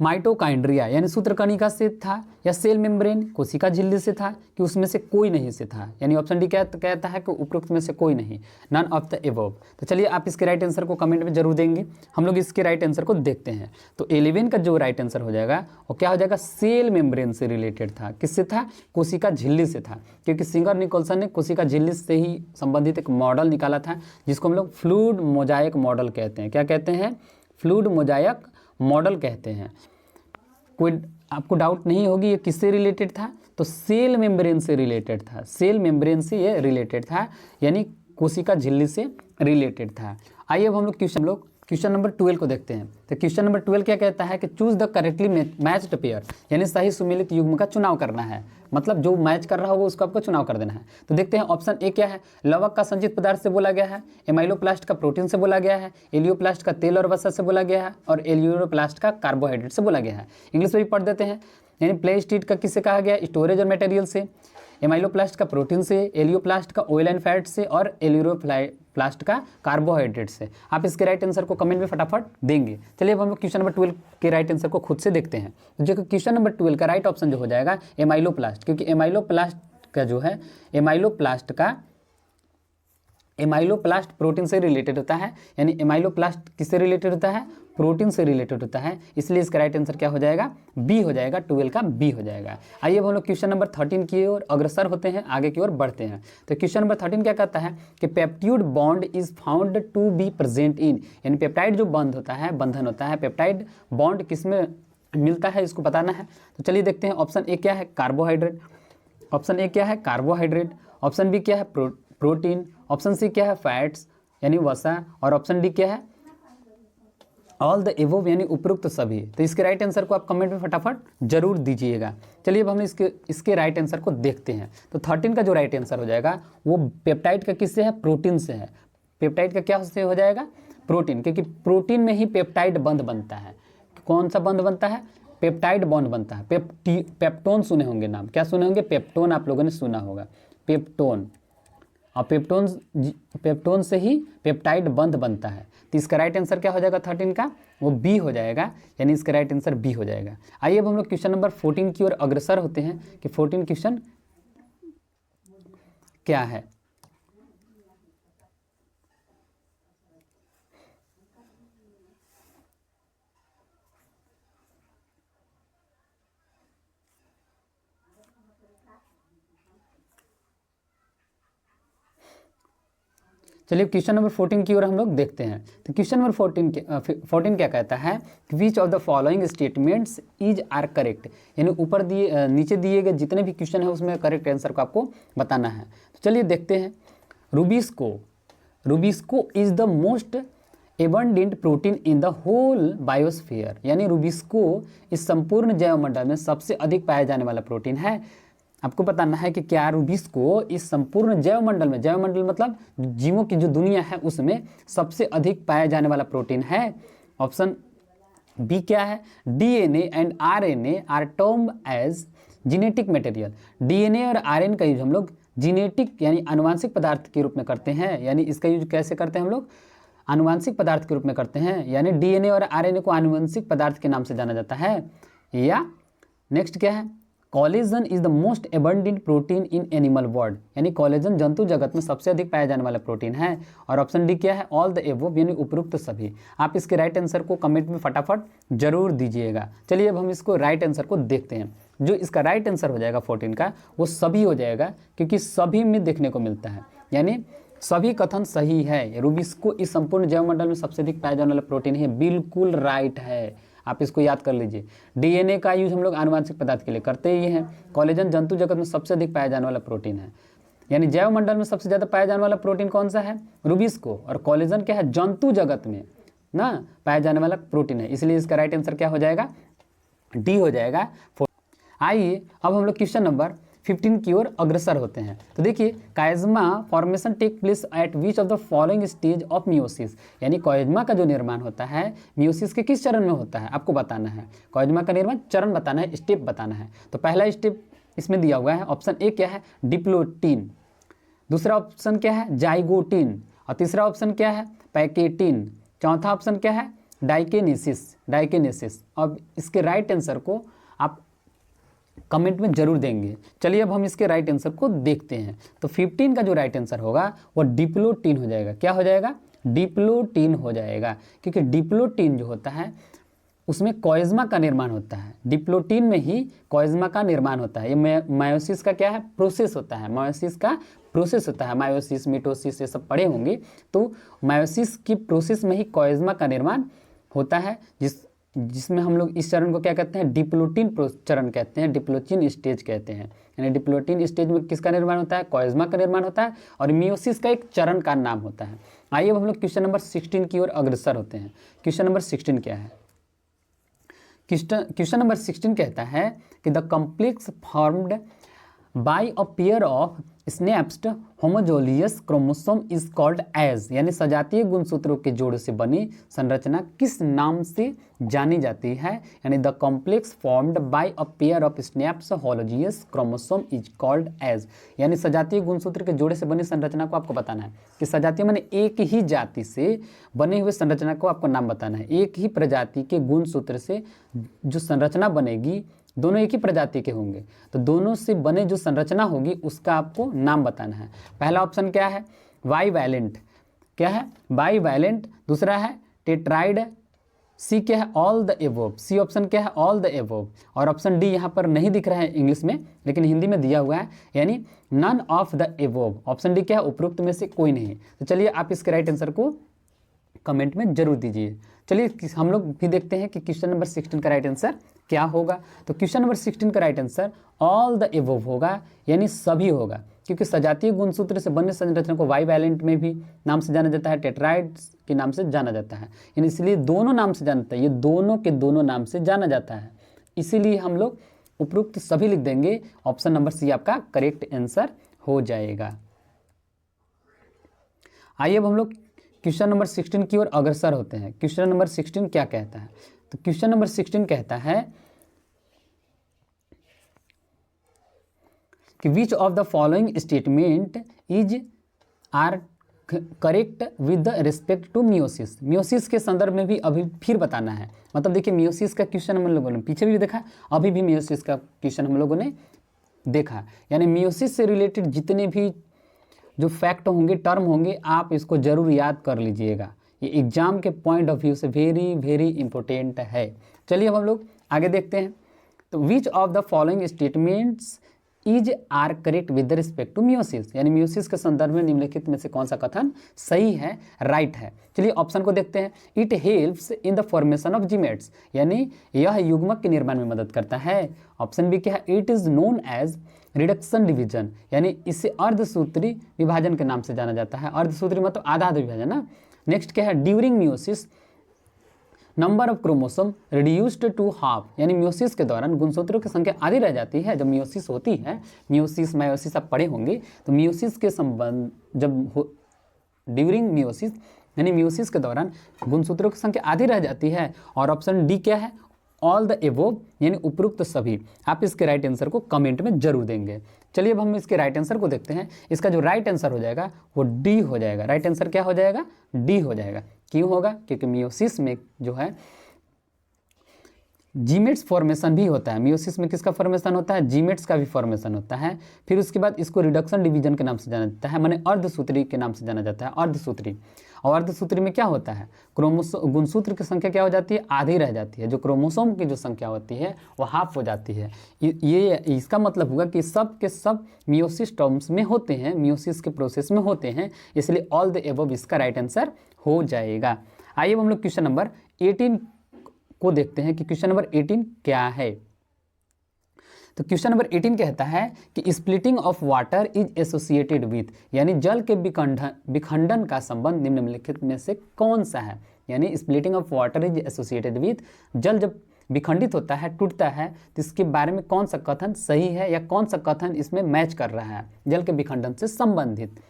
माइटोकाइंड्रिया यानी सूत्रकणिका से था, या सेल मेम्ब्रेन कोशिका झिल्ली से था, कि उसमें से कोई नहीं से था। यानी ऑप्शन डी कहता है कि उपरोक्त में से कोई नहीं, नन ऑफ द एबव। तो चलिए आप इसके राइट आंसर को कमेंट में जरूर देंगे। हम लोग इसके राइट आंसर को देखते हैं। तो 11 का जो राइट आंसर हो जाएगा वो क्या हो जाएगा? सेल मेम्ब्रेन से रिलेटेड था। किससे था? कोशिका झिल्ली से था, क्योंकि सिंगर निकोलसन ने कोशिका झिल्ली से ही संबंधित एक मॉडल निकाला था, जिसको हम लोग फ्लूइड मोजाइक मॉडल कहते हैं। क्या कहते हैं? फ्लूइड मोजाइक मॉडल कहते हैं। कोई आपको डाउट नहीं होगी ये किससे रिलेटेड था? तो सेल मेम्ब्रेन से रिलेटेड था। सेल मेम्ब्रेन से ये रिलेटेड था, यानी कोशिका झिल्ली से रिलेटेड था। आइए अब हम लोग क्वेश्चन नंबर 12 को देखते हैं। तो क्वेश्चन नंबर 12 क्या कहता है कि choose the correctly matched pair, यानी सही सुमेलित युग्म का चुनाव करना है। मतलब जो मैच कर रहा होगा उसको आपको चुनाव कर देना है। तो देखते हैं ऑप्शन ए क्या है? लवक का संचित पदार्थ से बोला गया है, एमाइलोप्लास्ट का प्रोटीन से बोला गया है, एलियोप्लास्ट का तेल और वसा से बोला गया है, और एलियोप्लास्ट का कार्बोहाइड्रेट से बोला गया है। इंग्लिश में भी पढ़ देते हैं। यानी प्लेस्टिड का किससे कहा गया? स्टोरेज और मटेरियल से, एमाइलोप्लास्ट का प्रोटीन से, एलियोप्लास्ट का ऑयल एंड फैट से, और एलियोप्लास्ट का कार्बोहाइड्रेट से। आप इसके राइट आंसर को कमेंट में फटाफट देंगे। चलिए अब हम लोग क्वेश्चन नंबर 12 के राइट आंसर को खुद से देखते हैं। तो जो क्वेश्चन नंबर 12 का राइट ऑप्शन जो हो जाएगा एमाइलोप्लास्ट, क्योंकि एमाइलोप्लास्ट का जो है एमाइलोप्लास्ट प्रोटीन से रिलेटेड होता है। यानी एमाइलोप्लास्ट किससे रिलेटेड होता है? प्रोटीन से रिलेटेड होता है, इसलिए इसका राइट आंसर क्या हो जाएगा, बी हो जाएगा, 12 का बी हो जाएगा। आइए अब हम लोग क्वेश्चन नंबर 13 की ओर अग्रसर होते हैं, आगे की ओर बढ़ते हैं। तो क्वेश्चन नंबर 13 क्या कहता है कि peptide bond is found to be present in, यानी पेप्टाइड जो बंध होता है, बंधन होता है, पेप्टाइड बॉन्ड किसमें मिलता है, इसको बताना है। तो चलिए देखते हैं। ऑप्शन ए क्या है, कार्बोहाइड्रेट। ऑप्शन ए क्या है, कार्बोहाइड्रेट। ऑप्शन बी क्या है, प्रोटीन। ऑप्शन सी क्या है, फैट्स यानी वसा। और ऑप्शन डी क्या है, ऑल द एबोव यानी उपरोक्त सभी। तो इसके राइट आंसर को आप कमेंट में फटाफट जरूर दीजिएगा। चलिए अब हम इसके राइट आंसर को देखते हैं। तो 13 का जो राइट आंसर हो जाएगा वो पेप्टाइड का किससे है, प्रोटीन से है। पेप्टाइड का क्या से हो जाएगा, प्रोटीन, क्योंकि प्रोटीन में ही पेप्टाइड बंध बनता है। कौन सा बंध बनता है, पेप्टाइड बॉन्ड बनता है। पेप्टोन सुने होंगे नाम, क्या सुने होंगे, पेप्टोन आप लोगों ने सुना होगा, पेप्टोन। और पेप्टोन से ही पेप्टाइड बंध बनता है। तो इसका राइट आंसर क्या हो जाएगा 13 का, वो बी हो जाएगा, यानी इसका राइट आंसर बी हो जाएगा। आइए अब हम लोग क्वेश्चन नंबर 14 की ओर अग्रसर होते हैं कि 14 क्वेश्चन क्या है। चलिए क्वेश्चन नंबर 14 की ओर हम लोग देखते हैं। तो क्वेश्चन नंबर 14 क्या कहता है, which of the following statements is are correct, यानी ऊपर दिए नीचे दिए गए जितने भी क्वेश्चन है उसमें करेक्ट आंसर को आपको बताना है। तो चलिए देखते हैं। RuBisCO is the most abundant protein in the whole biosphere, यानी रूबिस्को इस संपूर्ण जैवमंडल में सबसे अधिक पाया जाने वाला प्रोटीन है। आपको बताना है कि क्या रूबिस्को इस संपूर्ण जैवमंडल में, जैवमंडल मतलब जीवों की जो दुनिया है उसमें सबसे अधिक पाया जाने वाला प्रोटीन है। ऑप्शन बी क्या है, DNA and RNA are termed as genetic material. DNA और आरएनए का यूज हम लोग जीनेटिक यानी आनुवांशिक पदार्थ के रूप में करते हैं, यानी इसका यूज कैसे करते हैं हम लोग, आनुवांशिक पदार्थ के रूप में करते हैं, यानी डीएनए और आरएनए को आनुवंशिक पदार्थ के नाम से जाना जाता है। या नेक्स्ट क्या है, collagen is the most abundant protein in animal world, यानी कोलेजन जंतु जगत में सबसे अधिक पाया जाने वाला प्रोटीन है। और ऑप्शन डी क्या है, ऑल द एबोव यानी उपरोक्त सभी। आप इसके राइट आंसर को कमेंट में फटाफट जरूर दीजिएगा। चलिए अब हम इसको राइट आंसर को देखते हैं। जो इसका राइट आंसर हो जाएगा 14 का, वो सभी हो जाएगा, क्योंकि सभी में देखने को मिलता है, यानी सभी कथन सही है। रूबिस्को इस संपूर्ण जैवमंडल में सबसे अधिक पाया जाने वाला प्रोटीन है, बिल्कुल राइट है। आप इसको याद कर लीजिए। डीएनए का यूज हम लोग आनुवांशिक पदार्थ के लिए करते ही हैं। कोलेजन जंतु जगत में सबसे अधिक पाया जाने वाला प्रोटीन है, यानी जैवमंडल में सबसे ज़्यादा पाया जाने वाला प्रोटीन कौन सा है, रूबिस्को। और कोलेजन क्या है, जंतु जगत में ना पाया जाने वाला प्रोटीन है, इसलिए इसका राइट आंसर क्या हो जाएगा, डी हो जाएगा। आइए अब हम लोग क्वेश्चन नंबर 15 की ओर अग्रसर होते हैं। तो देखिए, chiasma formation take place at which of the following stage of meiosis, यानी कोयज्मा का जो निर्माण होता है मियोसिस के किस चरण में होता है, आपको बताना है। कोयज्मा का निर्माण चरण बताना है, स्टेप बताना है। तो पहला स्टेप इसमें दिया हुआ है, ऑप्शन ए क्या है, डिप्लोटीन। दूसरा ऑप्शन क्या है, जाइगोटीन। और तीसरा ऑप्शन क्या है, पैकेटीन। चौथा ऑप्शन क्या है, डाइकेनेसिस। अब इसके राइट आंसर को आप कमेंट में जरूर देंगे। चलिए अब हम इसके राइट आंसर को देखते हैं। तो 15 का जो राइट आंसर होगा वो डिप्लोटीन हो जाएगा। क्या हो जाएगा, डिप्लोटीन हो जाएगा, क्योंकि डिप्लोटीन जो होता है उसमें कोयज्मा का निर्माण होता है। डिप्लोटीन में ही कोयज्मा का निर्माण होता है। ये मायोसिस का क्या है, प्रोसेस होता है। मायोसिस का प्रोसेस होता है, मायोसिस, मिटोसिस ये सब पढ़े होंगे। तो मायोसिस की प्रोसेस में ही कोयज्मा का निर्माण होता है, जिसमें हम लोग इस चरण को क्या कहते हैं, डिप्लोटीन चरण कहते हैं, डिप्लोटीन स्टेज कहते हैं। यानी डिप्लोटीन स्टेज में किसका निर्माण होता है, कोयज्मा का निर्माण होता है, और मियोसिस का एक चरण का नाम होता है। आइए अब हम लोग क्वेश्चन नंबर 16 की ओर अग्रसर होते हैं। क्वेश्चन नंबर 16 क्या है, क्वेश्चन नंबर 16 कहता है कि the complex formed by a pair of synapsed homologous chromosome is called as, यानी सजातीय गुणसूत्रों के जोड़ से बनी संरचना किस नाम से जानी जाती है। यानी the complex formed by a pair of synapsed homologous chromosome is called as, यानी सजातीय गुणसूत्र के जोड़े से बनी संरचना को आपको बताना है कि सजातीय माने एक ही जाति से बने हुए संरचना को आपको नाम बताना है। एक ही प्रजाति के गुणसूत्र से जो संरचना बनेगी, दोनों एक ही प्रजाति के होंगे, तो दोनों से बने जो संरचना होगी उसका आपको नाम बताना है। पहला ऑप्शन क्या है, बाईवैलेंट। क्या है, बाईवैलेंट। दूसरा है टेट्राइड सी क्या है, all the above. C option क्या है, ऑल द एबोव। और ऑप्शन डी यहाँ पर नहीं दिख रहा है इंग्लिश में, लेकिन हिंदी में दिया हुआ है, यानी none of the above. Option D क्या है, उपरोक्त में से कोई नहीं। तो चलिए आप इसके राइट आंसर को कमेंट में जरूर दीजिए। चलिए हम लोग भी देखते हैं कि क्वेश्चन नंबर 16 का राइट आंसर क्या होगा। तो क्वेश्चन नंबर 16 का right answer all the above होगा, यानी सभी होगा, क्योंकि सजातीय गुणसूत्र से बने संरचना को बाइवैलेंट में भी नाम से जाना जाता है, टेट्राइड्स के नाम से जाना जाता है, यानी इसलिए दोनों नाम से जानता है, ये दोनों के दोनों नाम से जाना जाता है, इसीलिए हम लोग उपरोक्त सभी लिख देंगे। ऑप्शन नंबर सी आपका करेक्ट आंसर हो जाएगा। आइए अब हम लोग क्वेश्चन नंबर 16 की ओर अग्रसर होते हैं। क्वेश्चन नंबर 16 क्या कहता है? तो क्वेश्चन नंबर 16 कहता है कि which of the following statement is are correct with the respect to meiosis. Meiosis के संदर्भ में भी अभी फिर बताना है। मतलब देखिए, मियोसिस का क्वेश्चन हम लोगों ने पीछे भी देखा, अभी भी मियोसिस का क्वेश्चन हम लोगों ने देखा, यानी मियोसिस से रिलेटेड जितने भी जो फैक्ट होंगे, टर्म होंगे, आप इसको जरूर याद कर लीजिएगा। ये एग्जाम के पॉइंट ऑफ व्यू से वेरी वेरी इंपॉर्टेंट है। चलिए अब हम लोग आगे देखते हैं। तो which of the following statements is are correct with respect to meiosis, यानी मियोसिस के संदर्भ में निम्नलिखित में से कौन सा कथन सही है, राइट है। चलिए ऑप्शन को देखते हैं। It helps in the formation of gametes, यानी यह युग्मक के निर्माण में मदद करता है। ऑप्शन बी क्या है, it is known as reduction division, यानी इसे अर्धसूत्री विभाजन के नाम से जाना जाता है। अर्धसूत्री मतलब आधा आधा विभाजन ना। नेक्स्ट क्या है, during meiosis number of chromosome reduced to half, यानी मियोसिस के दौरान गुणसूत्रों की संख्या आधी रह जाती है। जब मियोसिस होती है, मियोसिस मायोसिस आप पढ़े होंगे, तो मियोसिस के संबंध जब ड्यूरिंग मियोसिस यानी मियोसिस के दौरान गुणसूत्रों की संख्या आधी रह जाती है। और ऑप्शन डी क्या है, ऑल द एबोव, यानी उपरोक्त सभी। आप इसके राइट आंसर को कमेंट में जरूर देंगे। चलिए अब हम इसके राइट आंसर को देखते हैं। इसका जो राइट आंसर हो जाएगा वो डी हो जाएगा। राइट आंसर क्या हो जाएगा, डी हो जाएगा। क्यों होगा, क्योंकि मियोसिस में जो है जीमेट्स फॉर्मेशन भी होता है। मियोसिस में किसका फॉर्मेशन होता है, जीमेट्स का भी फॉर्मेशन होता है। फिर उसके बाद इसको रिडक्शन डिवीजन के नाम से जाना जाता है, माने अर्धसूत्री के नाम से जाना जाता है, अर्धसूत्री। और अर्धसूत्री में क्या होता है, गुणसूत्र की संख्या क्या हो जाती है, आधी रह जाती है। जो क्रोमोसोम की जो संख्या होती है वो हाफ हो जाती है। ये इसका मतलब होगा कि सब के सब मियोसिस टर्म्स में होते हैं, मियोसिस के प्रोसेस में होते हैं, इसलिए ऑल द एबव इसका राइट आंसर हो जाएगा। आइए हम लोग क्वेश्चन नंबर 18 को देखते हैं कि क्वेश्चन नंबर 18 क्या है। तो क्वेश्चन नंबर 18 कहता है कि splitting of water is associated with, यानी जल के विखंडन का संबंध निम्नलिखित में से कौन सा है। यानी splitting of water is associated with, जल जब विखंडित होता है, टूटता है, तो इसके बारे में कौन सा कथन सही है या कौन सा कथन इसमें मैच कर रहा है, जल के विखंडन से संबंधित,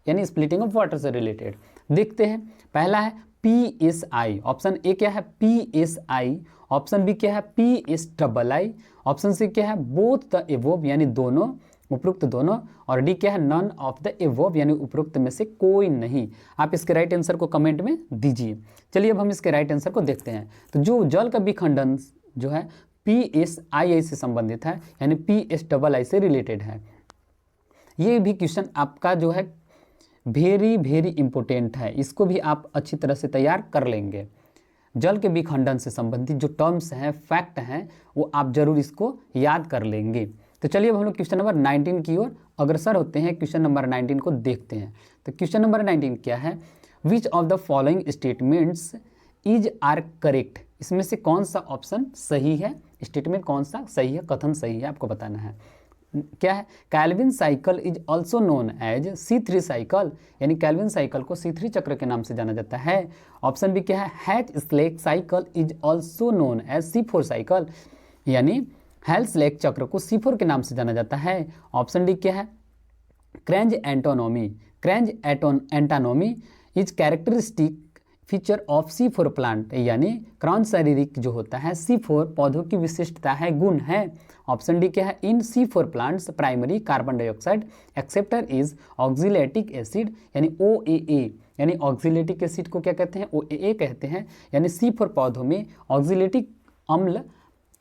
यानी स्प्लिटिंग ऑफ वाटर से रिलेटेड। देखते हैं, पहला है PSI, ऑप्शन ए क्या है PSI, ऑप्शन बी क्या है PSII, ऑप्शन सी क्या है बोथ द एबोव, यानी दोनों, उपरोक्त दोनों, और डी क्या है नन ऑफ द एबोव, यानी उपरोक्त में से कोई नहीं। आप इसके राइट आंसर को कमेंट में दीजिए। चलिए अब हम इसके राइट आंसर को देखते हैं। तो जो जल का विखंडन जो है PSII से संबंधित है, यानी PSII से रिलेटेड है। ये भी क्वेश्चन आपका जो है वेरी वेरी इंपॉर्टेंट है, इसको भी आप अच्छी तरह से तैयार कर लेंगे। जल के विखंडन से संबंधित जो टर्म्स हैं, फैक्ट हैं, वो आप जरूर इसको याद कर लेंगे। तो चलिए अब हम लोग क्वेश्चन नंबर 19 की ओर अग्रसर होते हैं। क्वेश्चन नंबर 19 को देखते हैं। तो क्वेश्चन नंबर 19 क्या है, which of the following statements is are correct, इसमें से कौन सा ऑप्शन सही है, स्टेटमेंट कौन सा सही है, कथन सही है, आपको बताना है। क्या है, Calvin cycle is also known as C3 cycle, यानी कैल्विन साइकिल को C3 चक्र के नाम से जाना जाता है। ऑप्शन बी क्या है, Hatch Slack cycle is also known as C4 cycle, यानी हेल्स-लेक चक्र को C4 के नाम से जाना जाता है। ऑप्शन डी क्या है, Kranz anatomy is characteristic feature of C4 plant, यानी क्रॉन शारीरिक जो होता है C4 पौधों की विशिष्टता है, गुण है। ऑप्शन डी क्या है, in C4 plants primary carbon dioxide acceptor is oxaloacetic acid, यानी OAA, यानी ऑक्जिलेटिक एसिड को क्या कहते हैं, OAA कहते हैं। यानी C4 पौधों में ऑक्जिलेटिक अम्ल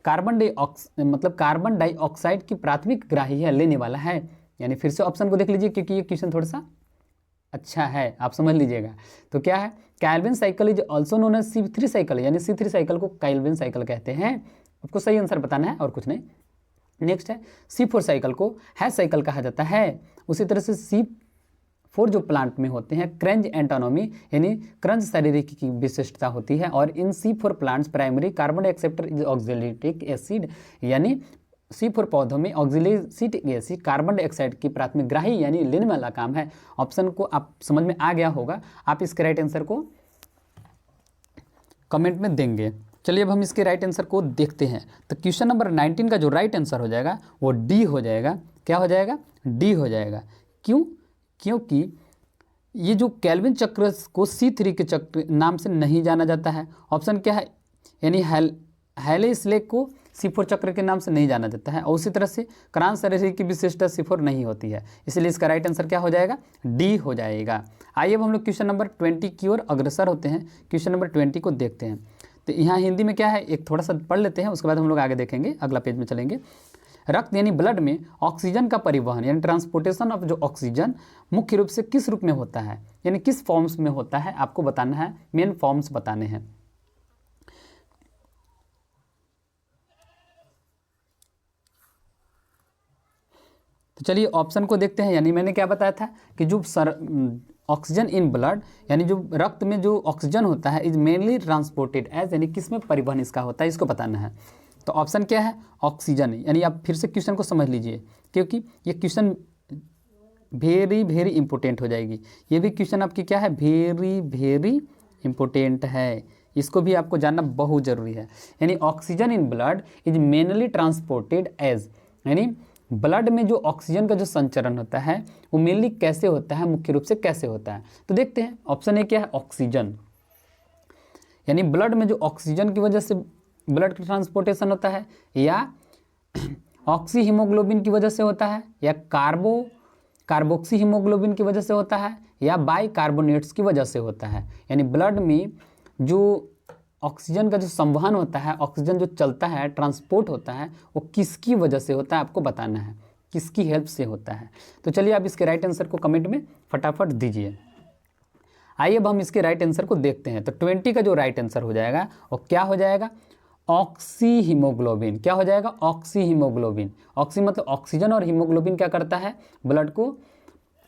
कार्बन डाइऑक्साइड की प्राथमिक ग्राही है, लेने वाला है। यानी फिर से ऑप्शन को देख लीजिए, क्योंकि ये क्वेश्चन थोड़ा सा अच्छा है, आप समझ लीजिएगा। तो क्या है, Calvin cycle is also known as C3 cycle, यानी C3 साइकिल को कैल्विन साइकिल कहते हैं। आपको सही आंसर बताना है और कुछ नहीं। नेक्स्ट है C4 साइकिल को हैश साइकिल कहा जाता है। उसी तरह से C4 जो प्लांट में होते हैं क्रंच एंटोनॉमी यानी क्रंच शारीरिक की विशिष्टता होती है, और in C4 plants primary carbon acceptor is oxaloacetic acid, यानी C4 पौधों में ऑक्जेलिक एसिड कार्बन डाइऑक्साइड की प्राथमिक ग्राही यानी लेने वाला काम है। ऑप्शन को आप समझ में आ गया होगा, आप इसके राइट आंसर को कमेंट में देंगे। चलिए अब हम इसके राइट आंसर को देखते हैं। तो क्वेश्चन नंबर 19 का जो राइट आंसर हो जाएगा वो डी हो जाएगा। क्या हो जाएगा, डी हो जाएगा। क्यों, क्योंकि ये जो केल्विन चक्र को C3 के चक्र नाम से नहीं जाना जाता है। ऑप्शन क्या है, यानी हैले स्लेग को C4 चक्र के नाम से नहीं जाना जाता है, और उसी तरह से क्रांच शारीरिक की विशिष्टता C4 नहीं होती है, इसलिए इसका राइट आंसर क्या हो जाएगा, डी हो जाएगा। आइए अब हम लोग क्वेश्चन नंबर 20 की ओर अग्रसर होते हैं। क्वेश्चन नंबर 20 को देखते हैं। तो यहाँ हिंदी में क्या है, एक थोड़ा सा पढ़ लेते हैं, उसके बाद हम लोग आगे देखेंगे, अगला पेज में चलेंगे। रक्त यानी ब्लड में ऑक्सीजन का परिवहन यानी ट्रांसपोर्टेशन ऑफ जो ऑक्सीजन मुख्य रूप से किस रूप में होता है, यानी किस फॉर्म्स में होता है, आपको बताना है, मेन फॉर्म्स बताने हैं। तो चलिए ऑप्शन को देखते हैं। यानी मैंने क्या बताया था कि जो ऑक्सीजन इन ब्लड यानी जो रक्त में जो ऑक्सीजन होता है इज मेनली ट्रांसपोर्टेड एज, यानी किस में परिवहन इसका होता है, इसको बताना है। तो ऑप्शन क्या है, ऑक्सीजन। यानी आप फिर से क्वेश्चन को समझ लीजिए, क्योंकि ये क्वेश्चन वेरी वेरी इंपॉर्टेंट हो जाएगी। ये भी क्वेश्चन आपकी क्या है, वेरी वेरी इंपॉर्टेंट है, इसको भी आपको जानना बहुत ज़रूरी है। यानी oxygen in blood is mainly transported as, यानी ब्लड में जो ऑक्सीजन का जो संचरण होता है वो मेनली कैसे होता है, मुख्य रूप से कैसे होता है। तो देखते हैं ऑप्शन ए क्या है, ऑक्सीजन। यानी ब्लड में जो ऑक्सीजन की वजह से ब्लड का ट्रांसपोर्टेशन होता है, या ऑक्सी हीमोग्लोबिन की वजह से होता है, या कार्बोक्सी हीमोग्लोबिन की वजह से होता है, या बाइकार्बोनेट्स की वजह से होता है। यानी ब्लड में जो ऑक्सीजन का जो संवहन होता है, ऑक्सीजन जो चलता है, ट्रांसपोर्ट होता है, वो किसकी वजह से होता है, आपको बताना है, किसकी हेल्प से होता है। तो चलिए आप इसके राइट आंसर को कमेंट में फटाफट दीजिए। आइए अब हम इसके राइट आंसर को देखते हैं। तो 20 का जो राइट आंसर हो जाएगा वो क्या हो जाएगा, ऑक्सी हीमोग्लोबिन। क्या हो जाएगा, ऑक्सी हीमोग्लोबिन। ऑक्सी मतलब ऑक्सीजन, और हीमोग्लोबिन क्या करता है,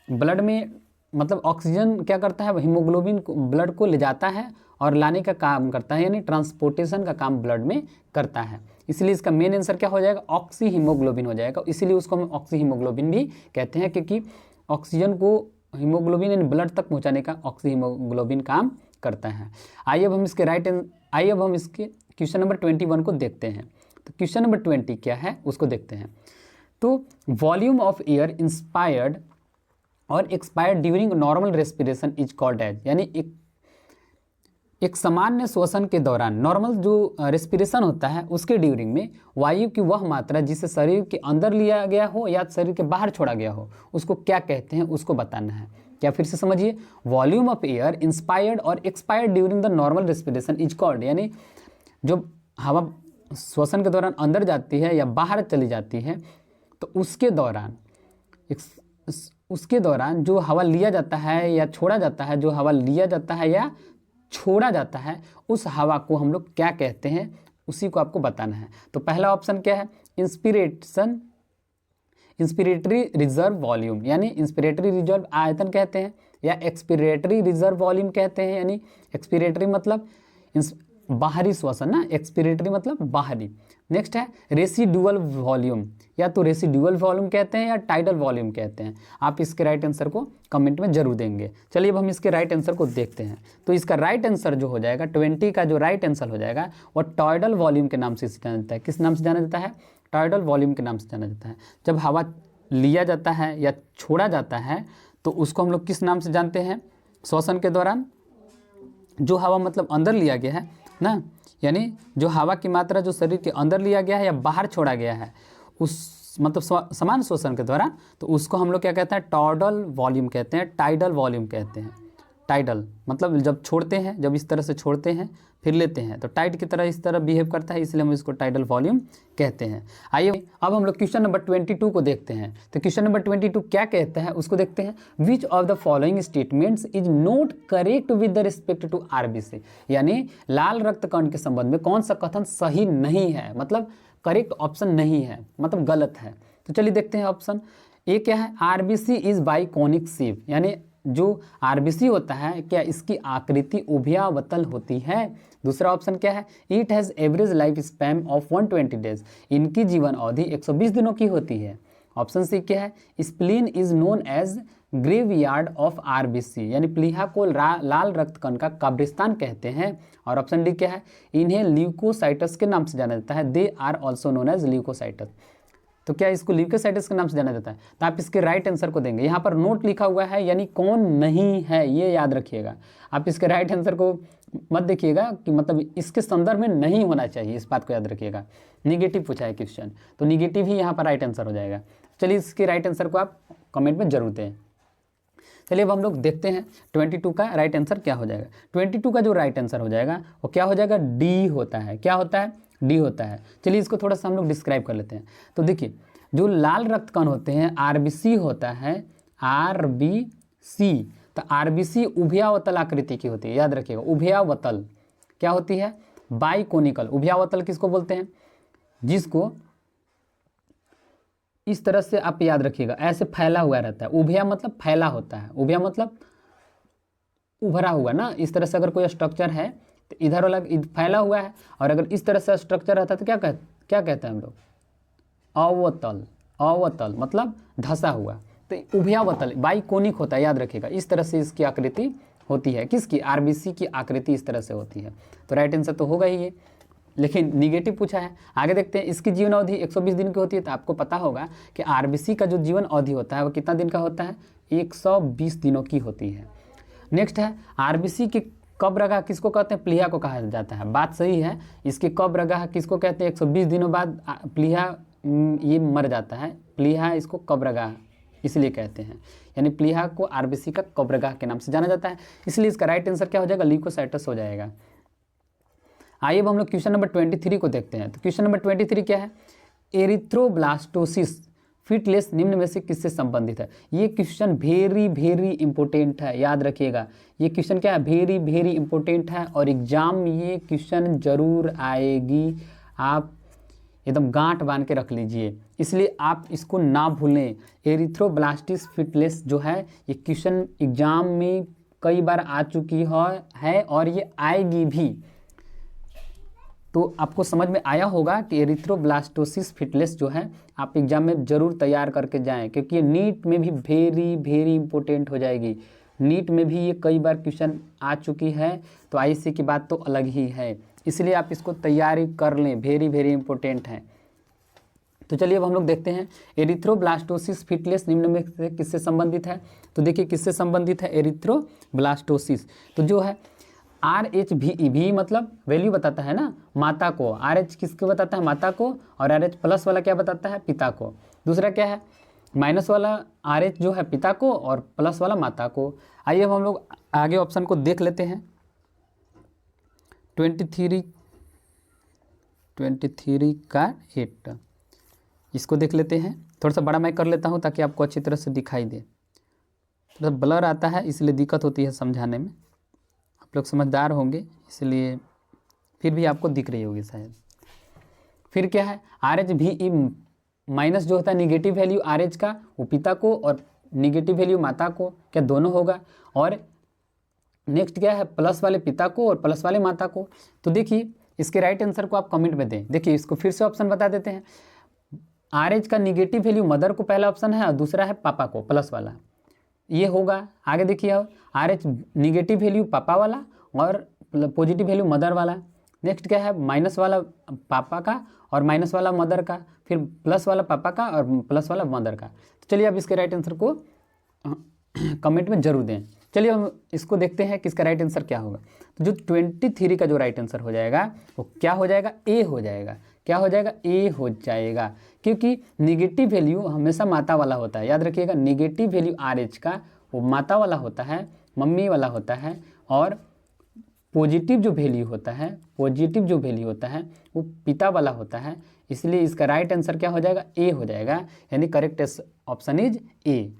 ब्लड में मतलब ऑक्सीजन क्या करता है, हीमोग्लोबिन को ब्लड को ले जाता है और लाने का काम करता है, यानी ट्रांसपोर्टेशन का काम ब्लड में करता है। इसलिए इसका मेन आंसर क्या हो जाएगा, ऑक्सी हीमोग्लोबिन हो जाएगा। इसीलिए उसको हम ऑक्सी हीमोग्लोबिन भी कहते हैं, क्योंकि ऑक्सीजन को हीमोग्लोबिन यानी ब्लड तक पहुंचाने का ऑक्सी हीमोग्लोबिन काम करता है। आइए अब हम इसके क्वेश्चन नंबर 21 को देखते हैं। तो क्वेश्चन नंबर 20 क्या है उसको देखते हैं। तो वॉल्यूम ऑफ एयर इंस्पायर्ड और expired during normal respiration is called as, यानी एक सामान्य श्वसन के दौरान, नॉर्मल जो रेस्पिरेशन होता है उसके ड्यूरिंग में वायु की वह मात्रा जिसे शरीर के अंदर लिया गया हो या शरीर के बाहर छोड़ा गया हो, उसको क्या कहते हैं, उसको बताना है। क्या, फिर से समझिए, वॉल्यूम ऑफ एयर इंस्पायर्ड और expired during the normal respiration is called, यानी जो हवा श्वसन के दौरान अंदर जाती है या बाहर चली जाती है, तो उसके दौरान जो हवा लिया जाता है या छोड़ा जाता है, जो हवा लिया जाता है या छोड़ा जाता है, उस हवा को हम लोग क्या कहते हैं, उसी को आपको बताना है। तो पहला ऑप्शन क्या है, इंस्पिरेटरी रिजर्व वॉल्यूम, यानी इंस्पिरेटरी रिजर्व आयतन कहते हैं, या एक्सपिरेटरी रिजर्व वॉल्यूम कहते हैं। यानी एक्सपिरेटरी मतलब बाहरी श्वसन ना, एक्सपिरेटरी मतलब बाहरी। नेक्स्ट है रेसिडुअल वॉल्यूम, या तो रेसिडुअल वॉल्यूम कहते हैं या टाइडल वॉल्यूम कहते हैं। आप इसके राइट आंसर को कमेंट में जरूर देंगे। चलिए अब हम इसके राइट आंसर को देखते हैं। तो इसका राइट आंसर जो हो जाएगा 20 का जो राइट आंसर हो जाएगा वो टाइडल वॉल्यूम के नाम से जाना जाता है। किस नाम से जाना जाता है, टाइडल वॉल्यूम के नाम से जाना जाता है। जब हवा लिया जाता है या छोड़ा जाता है तो उसको हम लोग किस नाम से जानते हैं, श्वसन के दौरान जो हवा मतलब अंदर लिया गया है ना, यानी जो हवा की मात्रा जो शरीर के अंदर लिया गया है या बाहर छोड़ा गया है उस मतलब समान श्वसन के दौरान, तो उसको हम लोग क्या कहते हैं, टाइडल वॉल्यूम कहते हैं, टाइडल वॉल्यूम कहते हैं। टाइडल, मतलब जब छोड़ते हैं, जब इस तरह से छोड़ते हैं फिर लेते हैं तो टाइड की तरह इस तरह बिहेव करता है, इसलिए हम इसको टाइडल वॉल्यूम कहते हैं। आइए अब हम लोग क्वेश्चन नंबर 22 को देखते हैं। तो क्वेश्चन नंबर 22 क्या कहता है उसको देखते हैं। Which of the following statements is not correct with the respect to RBC, यानी लाल रक्त कण के संबंध में कौन सा कथन सही नहीं है, मतलब करेक्ट ऑप्शन नहीं है, मतलब गलत है। तो चलिए देखते हैं ऑप्शन ए क्या है। आरबीसी इज बाइकोनिक शेप, यानी जो आरबीसी होता है क्या इसकी आकृति उभयावतल होती है। दूसरा ऑप्शन क्या है। It has average life span of 120 days, इनकी जीवन अवधि 120 दिनों की होती है। ऑप्शन सी क्या है। Spleen is known as graveyard of RBC, यानी प्लीहा को लाल रक्त कण का कब्रिस्तान कहते हैं। और ऑप्शन डी क्या है। इन्हें ल्यूकोसाइटस के नाम से जाना जाता है, they are also known as leucocytes. तो क्या इसको ल्यूकोसाइटस के नाम से जाना जाता है। तो आप इसके राइट आंसर को देंगे। यहाँ पर नोट लिखा हुआ है यानी कौन नहीं है, ये याद रखिएगा। आप इसके राइट आंसर को मत देखिएगा कि मतलब इसके संदर्भ में नहीं होना चाहिए, इस बात को याद रखिएगा। निगेटिव पूछा है क्वेश्चन तो निगेटिव ही यहाँ पर राइट आंसर हो जाएगा। चलिए इसके राइट आंसर को आप कमेंट में जरूर दें। चलिए अब हम लोग देखते हैं 22 का राइट आंसर क्या हो जाएगा। 22 का जो राइट आंसर हो जाएगा वो क्या हो जाएगा, डी होता है। क्या होता है, डी होता है। चलिए इसको थोड़ा सा हम लोग डिस्क्राइब कर लेते हैं। तो देखिए जो लाल रक्त कण होते हैं आरबीसी होता है, आरबीसी। तो आरबीसी उभयावतल आकृति की होती है, याद रखिएगा। उभयावतल क्या होती है, बाइकोनिकल। उभयावतल किसको बोलते हैं, जिसको इस तरह से आप याद रखिएगा ऐसे फैला हुआ रहता है। उभया मतलब फैला होता है, उभया मतलब उभरा हुआ ना। इस तरह से अगर कोई स्ट्रक्चर है तो इधर वाला फैला हुआ है, और अगर इस तरह से स्ट्रक्चर रहता है तो क्या कहते हैं हम लोग, अवतल। अवतल मतलब धंसा हुआ। तो उभयावतल बाइकोनिक होता है, याद रखिएगा। इस तरह से इसकी आकृति होती है, किसकी, आरबीसी की आकृति इस तरह से होती है। तो राइट आंसर तो होगा ही ये, लेकिन निगेटिव पूछा है। आगे देखते हैं। इसकी जीवन अवधि 120 दिन की होती है। तो आपको पता होगा कि आरबीसी का जो जीवन अवधि होता है वो कितना दिन का होता है, 120 दिनों की होती है। नेक्स्ट है आरबीसी की कब्रगाह किसको कहते हैं, प्लीहा को कहा जाता है। बात सही है। इसकी कब्रगाह किसको कहते हैं, 120 दिनों बाद प्लीहा ये मर जाता है, प्लीहा इसको कब्रगाह इसलिए कहते हैं। यानी प्लीहा को आरबीसी का कब्रगाह के नाम से जाना जाता है, इसलिए इसका राइट आंसर क्या हो जाएगा, ल्यूकोसाइटस हो जाएगा। आइए अब हम लोग क्वेश्चन नंबर 23 को देखते हैं। तो क्वेश्चन नंबर 23 क्या है। एरिथ्रोब्लास्टोसिस फिटलेस निम्न में से किससे संबंधित है। ये क्वेश्चन वेरी इंपॉर्टेंट है, याद रखिएगा। ये क्वेश्चन क्या है, वेरी इंपॉर्टेंट है और एग्जाम में ये क्वेश्चन जरूर आएगी। आप एकदम गांठ बांध के रख लीजिए, इसलिए आप इसको ना भूलें। एरिथ्रोब्लास्टिस फिटलेस जो है ये क्वेश्चन एग्जाम में कई बार आ चुकी है और ये आएगी भी। तो आपको समझ में आया होगा कि एरिथ्रोब्लास्टोसिस फिटलेस जो है आप एग्जाम में ज़रूर तैयार करके जाएं, क्योंकि ये नीट में भी वेरी इंपॉर्टेंट हो जाएगी। नीट में भी ये कई बार क्वेश्चन आ चुकी है, तो आईसी की बात तो अलग ही है, इसलिए आप इसको तैयारी कर लें, वेरी इंपॉर्टेंट है। तो चलिए अब हम लोग देखते हैं एरिथ्रोब्लास्टोसिस फिटलेस निम्न में से किससे संबंधित है। तो देखिए किससे संबंधित है एरिथ्रोब्लास्टोसिस। तो जो है RH भी मतलब वैल्यू बताता है ना, माता को। RH किसको बताता है, माता को, और RH प्लस वाला क्या बताता है, पिता को। दूसरा क्या है, माइनस वाला RH जो है पिता को और प्लस वाला माता को। आइए अब हम लोग आगे ऑप्शन को देख लेते हैं। 23 का 8 इसको देख लेते हैं। थोड़ा सा बड़ा मैं कर लेता हूँ ताकि आपको अच्छी तरह से दिखाई दे। थोड़ा ब्लर आता है इसलिए दिक्कत होती है समझाने में। आप लोग समझदार होंगे इसलिए फिर भी आपको दिख रही होगी शायद। फिर क्या है, RH माइनस जो होता है निगेटिव वैल्यू RH का, वो पिता को, और निगेटिव वैल्यू माता को, क्या दोनों होगा। और नेक्स्ट क्या है, प्लस वाले पिता को और प्लस वाले माता को। तो देखिए इसके राइट आंसर को आप कमेंट में दें। देखिए इसको फिर से ऑप्शन बता देते हैं। RH का निगेटिव वैल्यू मदर को पहला ऑप्शन है और दूसरा है पापा को, प्लस वाला, ये होगा। आगे देखिए RH निगेटिव वैल्यू पापा वाला और पॉजिटिव वैल्यू मदर वाला। नेक्स्ट क्या है, माइनस वाला पापा का और माइनस वाला मदर का, फिर प्लस वाला पापा का और प्लस वाला मदर का। तो चलिए अब इसके राइट आंसर को कमेंट में जरूर दें। चलिए हम इसको देखते हैं कि इसका राइट आंसर क्या होगा। तो जो 23 का जो राइट आंसर हो जाएगा वो क्या हो जाएगा, ए हो जाएगा। क्या हो जाएगा, ए हो जाएगा, क्योंकि निगेटिव वैल्यू हमेशा माता वाला होता है। याद रखिएगा, निगेटिव वैल्यू RH का वो माता वाला होता है, मम्मी वाला होता है और पॉजिटिव जो वैल्यू होता है, पॉजिटिव जो वैल्यू होता है वो पिता वाला होता है, इसलिए इसका राइट आंसर क्या हो जाएगा, ए हो जाएगा, यानी करेक्ट ऑप्शन इज ए।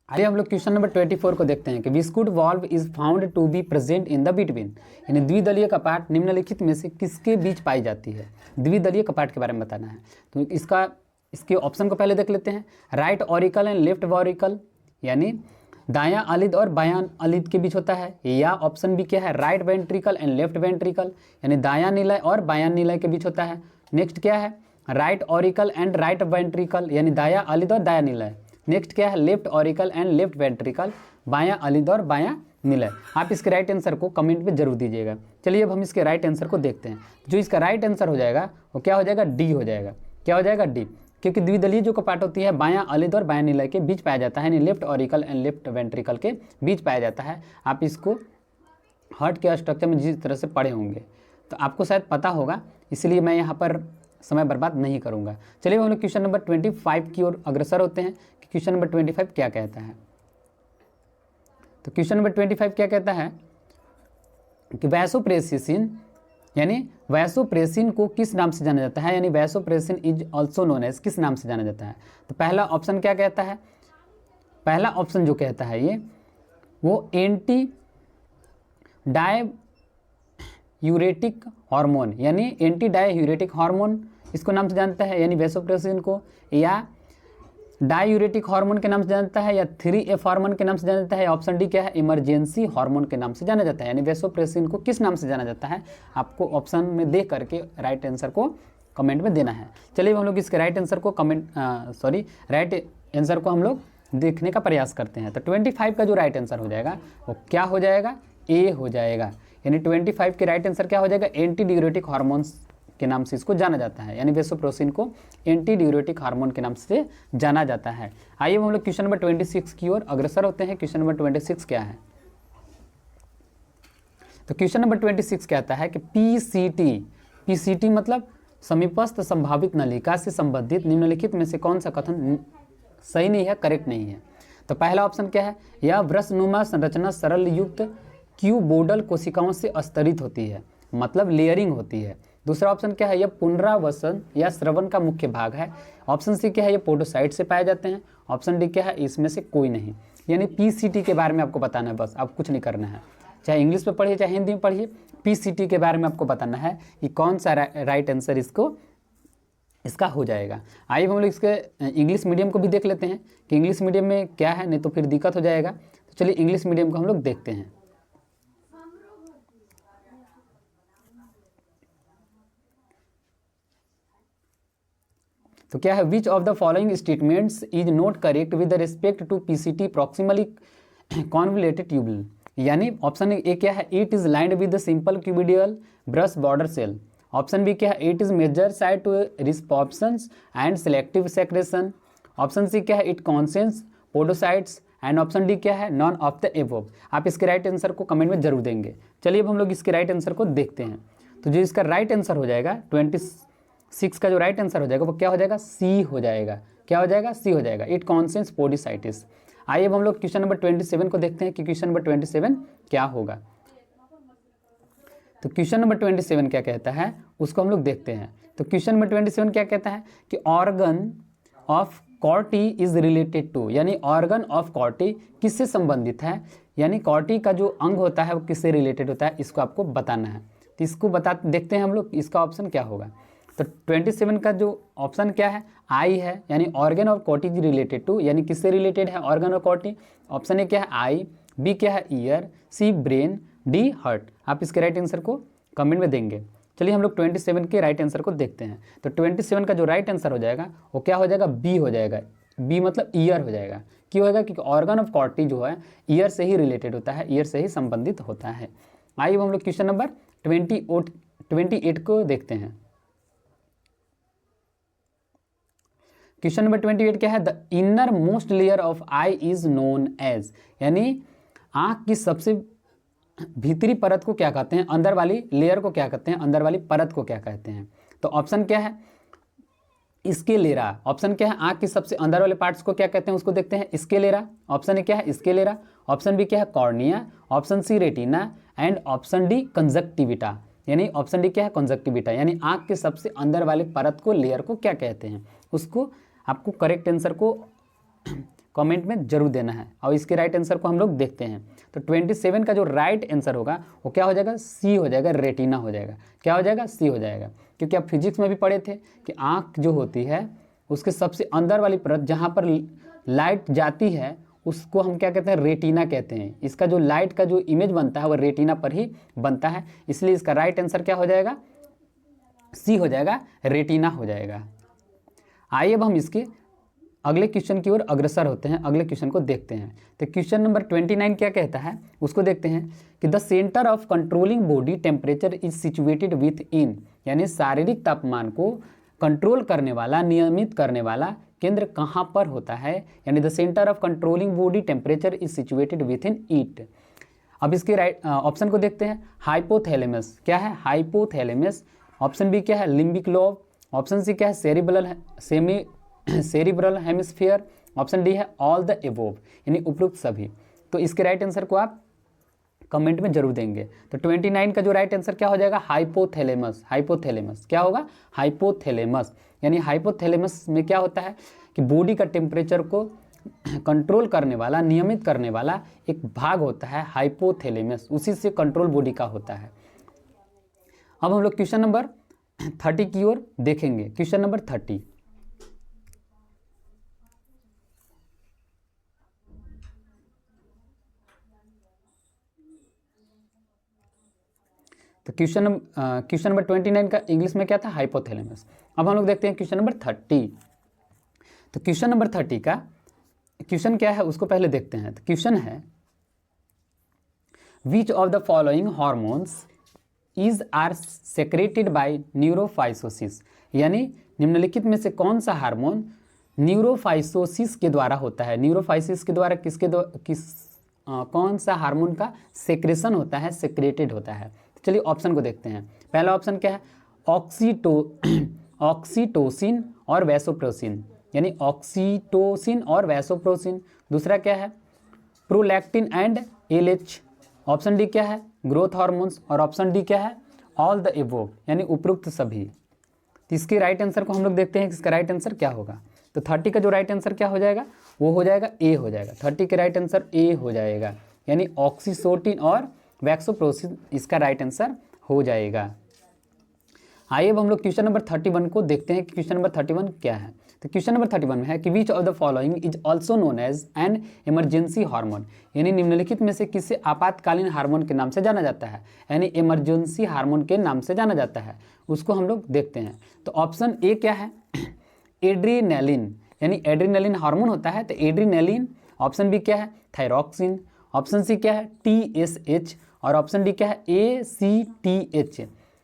आइए हम लोग क्वेश्चन नंबर 24 को देखते हैं कि विस्कुट valve is found to be present in the between, यानी द्विदलीय कपाट निम्नलिखित में से किसके बीच पाई जाती है। द्विदलीय कपाट के बारे में बताना है, तो इसके ऑप्शन को पहले देख लेते हैं। Right auricle and left auricle, यानी दायां अलिद और बायां अलिद के बीच होता है, या ऑप्शन बी क्या है, right ventricle and left ventricle, यानी दायां निलय और बायां निलय के बीच होता है। नेक्स्ट क्या है, right auricle and right ventricle, यानी दायां अलिद और दायां निलय। नेक्स्ट क्या है, left auricle and left ventricle, बायां अलिद और बायां निलय। आप इसके राइट आंसर को कमेंट में जरूर दीजिएगा। चलिए अब हम इसके राइट आंसर को देखते हैं। जो इसका राइट आंसर हो जाएगा वो क्या हो जाएगा, डी हो जाएगा। क्या हो जाएगा, डी, क्योंकि द्विदलीय जो कपाट होती है बायां अलिद और बायां निलय के बीच पाया जाता है, यानी left auricle and left ventricle के बीच पाया जाता है। आप इसको हार्ट के स्ट्रक्चर में जिस तरह से पढ़े होंगे तो आपको शायद पता होगा, इसलिए मैं यहाँ पर समय बर्बाद नहीं करूँगा। चलिए हम लोग क्वेश्चन नंबर 25 की ओर अग्रसर होते हैं कि क्वेश्चन नंबर 25 क्या कहता है। तो क्वेश्चन नंबर 25 क्या कहता है कि वैसोप्रेसिन, यानी वैसोप्रेसिन को किस नाम से जाना जाता है, यानी vasopressin is also known as, किस नाम से जाना जाता है। तो पहला ऑप्शन क्या कहता है, पहला ऑप्शन जो कहता है ये वो एंटी डाययूरेटिक हार्मोन, यानी एंटी डाययूरेटिक हार्मोन इसको नाम से जानता है, यानी वैसोप्रेसिन को, या डाययूरेटिक हार्मोन के नाम से जानता है, या 3F हार्मोन के नाम से जाना जाता है। ऑप्शन डी क्या है, इमरजेंसी हार्मोन के नाम से जाना जाता है। यानी वैसोप्रेसिन को किस नाम से जाना जाता है, आपको ऑप्शन में देख करके राइट आंसर को कमेंट में देना है। चलिए हम लोग इसके राइट आंसर को राइट आंसर को हम लोग देखने का प्रयास करते हैं। तो 25 का जो राइट आंसर हो जाएगा वो क्या हो जाएगा, ए हो जाएगा। यानी 25 के राइट आंसर क्या हो जाएगा, एंटी डाययूरेटिक हार्मोन्स के नाम से इसको जाना जाता है, यानी वैसोप्रेसिन को एंटी डाययूरेटिक हार्मोन के नाम से जाना जाता है। आइए हम लोग क्वेश्चन नंबर 26 की ओर अग्रसर होते हैं। क्वेश्चन नंबर 26 क्या है, तो क्वेश्चन नंबर 26 कहता है कि पीसीटी मतलब समीपस्थ संभावित नलिका से संबंधित निम्नलिखित में से कौन सा कथन सही नहीं है, करेक्ट नहीं है। तो पहला ऑप्शन क्या है, यह वृषनुमा संरचना सरल युक्त क्यूबोडल कोशिकाओं से स्तरित होती है, मतलब लेयरिंग होती है। दूसरा ऑप्शन क्या है, यह पुनरावसन या श्रवण का मुख्य भाग है। ऑप्शन सी क्या है, ये पोडोसाइट से पाए जाते हैं। ऑप्शन डी क्या है, इसमें से कोई नहीं। यानी पीसीटी के बारे में आपको बताना है, बस आप कुछ नहीं करना है, चाहे इंग्लिश में पढ़िए चाहे हिंदी में पढ़िए, पीसीटी के बारे में आपको बताना है कि कौन सा राइट आंसर इसका हो जाएगा। आइए हम लोग इसके इंग्लिश मीडियम को भी देख लेते हैं कि इंग्लिश मीडियम में क्या है, नहीं तो फिर दिक्कत हो जाएगा। तो चलिए इंग्लिश मीडियम को हम लोग देखते हैं। तो क्या है, which of the following statements is not correct with respect to PCT proximally convoluted tubule, यानी ऑप्शन ए क्या है, it is lined with the simple cuboidal brush border cell. Option B क्या है, it is major site to reabsorptions and selective secretion. Option C क्या है, it contains podocytes, and option D क्या है, नॉन ऑफ द एबोव। आप इसके राइट आंसर को कमेंट में जरूर देंगे। चलिए अब हम लोग इसके राइट आंसर को देखते हैं। तो जो इसका राइट आंसर हो जाएगा 26 का जो राइट आंसर हो जाएगा वो क्या हो जाएगा, सी हो जाएगा। क्या हो जाएगा, सी हो जाएगा, इट कॉन्सेंस पोडोसाइटिस। आइए अब हम लोग क्वेश्चन नंबर 27 को देखते हैं कि क्वेश्चन नंबर 27 क्या होगा। तो क्वेश्चन नंबर 27 क्या कहता है उसको हम लोग देखते हैं। तो क्वेश्चन नंबर 27 क्या कहता है कि organ of Corti is related to, यानी ऑर्गन ऑफ कॉर्टी किससे संबंधित है, यानी कॉर्टी का जो अंग होता है वो किससे रिलेटेड होता है, इसको आपको बताना है। तो इसको देखते हैं हम लोग, इसका ऑप्शन क्या होगा। तो 27 का जो ऑप्शन क्या है, आई है, यानी organ of Corti is related to, यानी किससे रिलेटेड है organ of Corti. Option A क्या है, आई, बी क्या है, ear, C brain, D heart. आप इसके राइट आंसर को कमेंट में देंगे। चलिए हम लोग 27 के राइट आंसर को देखते हैं। तो 27 का जो राइट आंसर हो जाएगा वो क्या हो जाएगा, बी हो जाएगा। बी मतलब ईयर हो जाएगा। क्यों होगा, क्योंकि ऑर्गन ऑफ कॉर्टी जो है ईयर से ही रिलेटेड होता है, ईयर से ही संबंधित होता है। आइए हम लोग क्वेश्चन नंबर 28 को देखते हैं। क्वेश्चन नंबर 28 क्या है, the innermost layer of eye is known as, यानी आंख की सबसे भीतरी परत को क्या कहते हैं, अंदर वाली लेयर को क्या कहते हैं, अंदर वाली परत को क्या कहते हैं। तो ऑप्शन क्या है, स्केलेरा। ऑप्शन क्या है, आंख के सबसे अंदर वाले पार्ट्स को क्या कहते हैं, उसको देखते हैं, स्केलेरा। ऑप्शन ए क्या है, स्केलेरा। ऑप्शन बी क्या है, cornea. Option C retina and option D conjunctiva. यानी ऑप्शन डी क्या है, कंजक्टिविटा, यानी आंख के सबसे अंदर वाले परत को, लेयर को क्या कहते हैं, उसको आपको करेक्ट आंसर को कमेंट में जरूर देना है। और इसके राइट आंसर को हम लोग देखते हैं। तो 27 का जो राइट आंसर होगा वो क्या हो जाएगा, सी हो जाएगा, रेटिना हो जाएगा। क्या हो जाएगा, सी हो जाएगा। क्योंकि आप फिजिक्स में भी पढ़े थे कि आँख जो होती है उसके सबसे अंदर वाली परत जहाँ पर लाइट जाती है उसको हम क्या कहते हैं, रेटिना कहते हैं। इसका जो लाइट का जो इमेज बनता है वो रेटिना पर ही बनता है, इसलिए इसका राइट आंसर क्या हो जाएगा, सी हो जाएगा, रेटिना हो जाएगा। आइए अब हम इसके अगले क्वेश्चन की ओर अग्रसर होते हैं, अगले क्वेश्चन को देखते हैं। तो क्वेश्चन नंबर 29 क्या कहता है, उसको देखते हैं कि the centre of controlling body temperature is situated with इन, यानी शारीरिक तापमान को कंट्रोल करने वाला, नियमित करने वाला केंद्र कहाँ पर होता है, यानी the centre of controlling body temperature is situated within it. अब इसके राइट ऑप्शन को देखते हैं, हाइपोथैलेमस। क्या है, हाइपोथैलेमस। ऑप्शन बी क्या है, लिम्बिक लोब। ऑप्शन सी क्या है, सेरिब्रल हेमिस्फीयर। ऑप्शन डी है ऑल द एबोव, यानी उपरोक्त सभी। तो इसके राइट आंसर को आप कमेंट में जरूर देंगे। तो 29 का जो राइट आंसर क्या हो जाएगा, हाइपोथैलेमस। हाइपोथैलेमस क्या होगा, हाइपोथैलेमस। यानी हाइपोथैलेमस में क्या होता है कि बॉडी का टेम्परेचर को कंट्रोल करने वाला, नियमित करने वाला एक भाग होता है हाइपोथैलेमस, उसी से कंट्रोल बॉडी का होता है। अब हम लोग क्वेश्चन नंबर 30 की ओर देखेंगे। क्वेश्चन नंबर 30, तो क्वेश्चन नंबर 29 का इंग्लिश में क्या था, हाइपोथैलेमस। अब हम लोग देखते हैं क्वेश्चन नंबर 30। तो क्वेश्चन नंबर 30 का क्वेश्चन क्या है उसको पहले देखते हैं। तो क्वेश्चन है, which of the following hormones is are secreted by neurohypophysis, यानी निम्नलिखित में से कौन सा हार्मोन न्यूरोफाइसोसिस के द्वारा होता है। न्यूरोफाइसिस के द्वारा कौन सा हार्मोन का सेक्रेशन होता है, सेक्रेटेड होता है। चलिए ऑप्शन को देखते हैं। पहला ऑप्शन क्या है, ऑक्सीटोसिन और वैसोप्रेसिन, यानी ऑक्सीटोसिन और वैसोप्रेसिन। दूसरा क्या है, prolactin and LH. Option D क्या है, ग्रोथ हार्मोन्स। और ऑप्शन डी क्या है, ऑल द एबोव, यानी उपरोक्त सभी। तो इसके राइट आंसर को हम लोग देखते हैं कि इसका राइट आंसर क्या होगा। तो 30 का जो राइट आंसर क्या हो जाएगा, वो हो जाएगा ए हो जाएगा। 30 के राइट आंसर ए हो जाएगा, यानी ऑक्सीटोसिन और वैसोप्रेसिन इसका राइट आंसर हो जाएगा। आइए अब हम लोग क्वेश्चन नंबर 31 को देखते हैं कि क्वेश्चन नंबर 31 क्या है। तो क्वेश्चन नंबर 31 में है कि which of the following is also known as an emergency hormone, यानी निम्नलिखित में से किसे आपातकालीन हार्मोन के नाम से जाना जाता है, यानी इमरजेंसी हार्मोन के नाम से जाना जाता है, उसको हम लोग देखते हैं। तो ऑप्शन ए क्या है, एड्रीनेलिन, यानी एड्रीनेलिन हार्मोन होता है, तो एड्रीनेलिन। ऑप्शन बी क्या है, थायरॉक्सिन। ऑप्शन सी क्या है, TSH। और ऑप्शन डी क्या है, ACTH।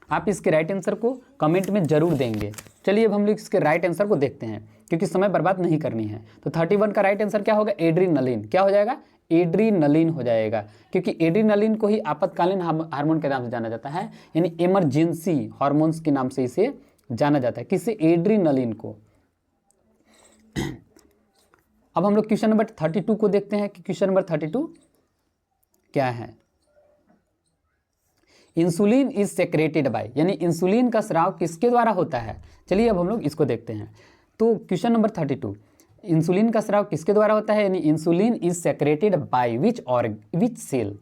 आप इसके राइट आंसर को कमेंट में जरूर देंगे। चलिए अब हम लोग इसके राइट आंसर को देखते हैं, क्योंकि समय बर्बाद नहीं करनी है। तो 31 का राइट आंसर क्या होगा, एड्रीनलिन। क्या हो जाएगा, एड्रीनलिन हो जाएगा, क्योंकि एड्रीनलिन को ही आपातकालीन हार्मोन के नाम से जाना जाता है, यानी इमरजेंसी हार्मोन्स के नाम से इसे जाना जाता है, किससे, एड्रीनलिन को। अब हम लोग क्वेश्चन नंबर 32 को देखते हैं कि क्वेश्चन नंबर 32 क्या है। इंसुलिन इज सेक्रेटेड बाय, यानी इंसुलिन का स्राव किसके द्वारा होता है। चलिए अब हम लोग इसको देखते हैं। तो क्वेश्चन नंबर 32, इंसुलिन का स्राव किसके द्वारा होता है, यानी insulin is secreted by which cell.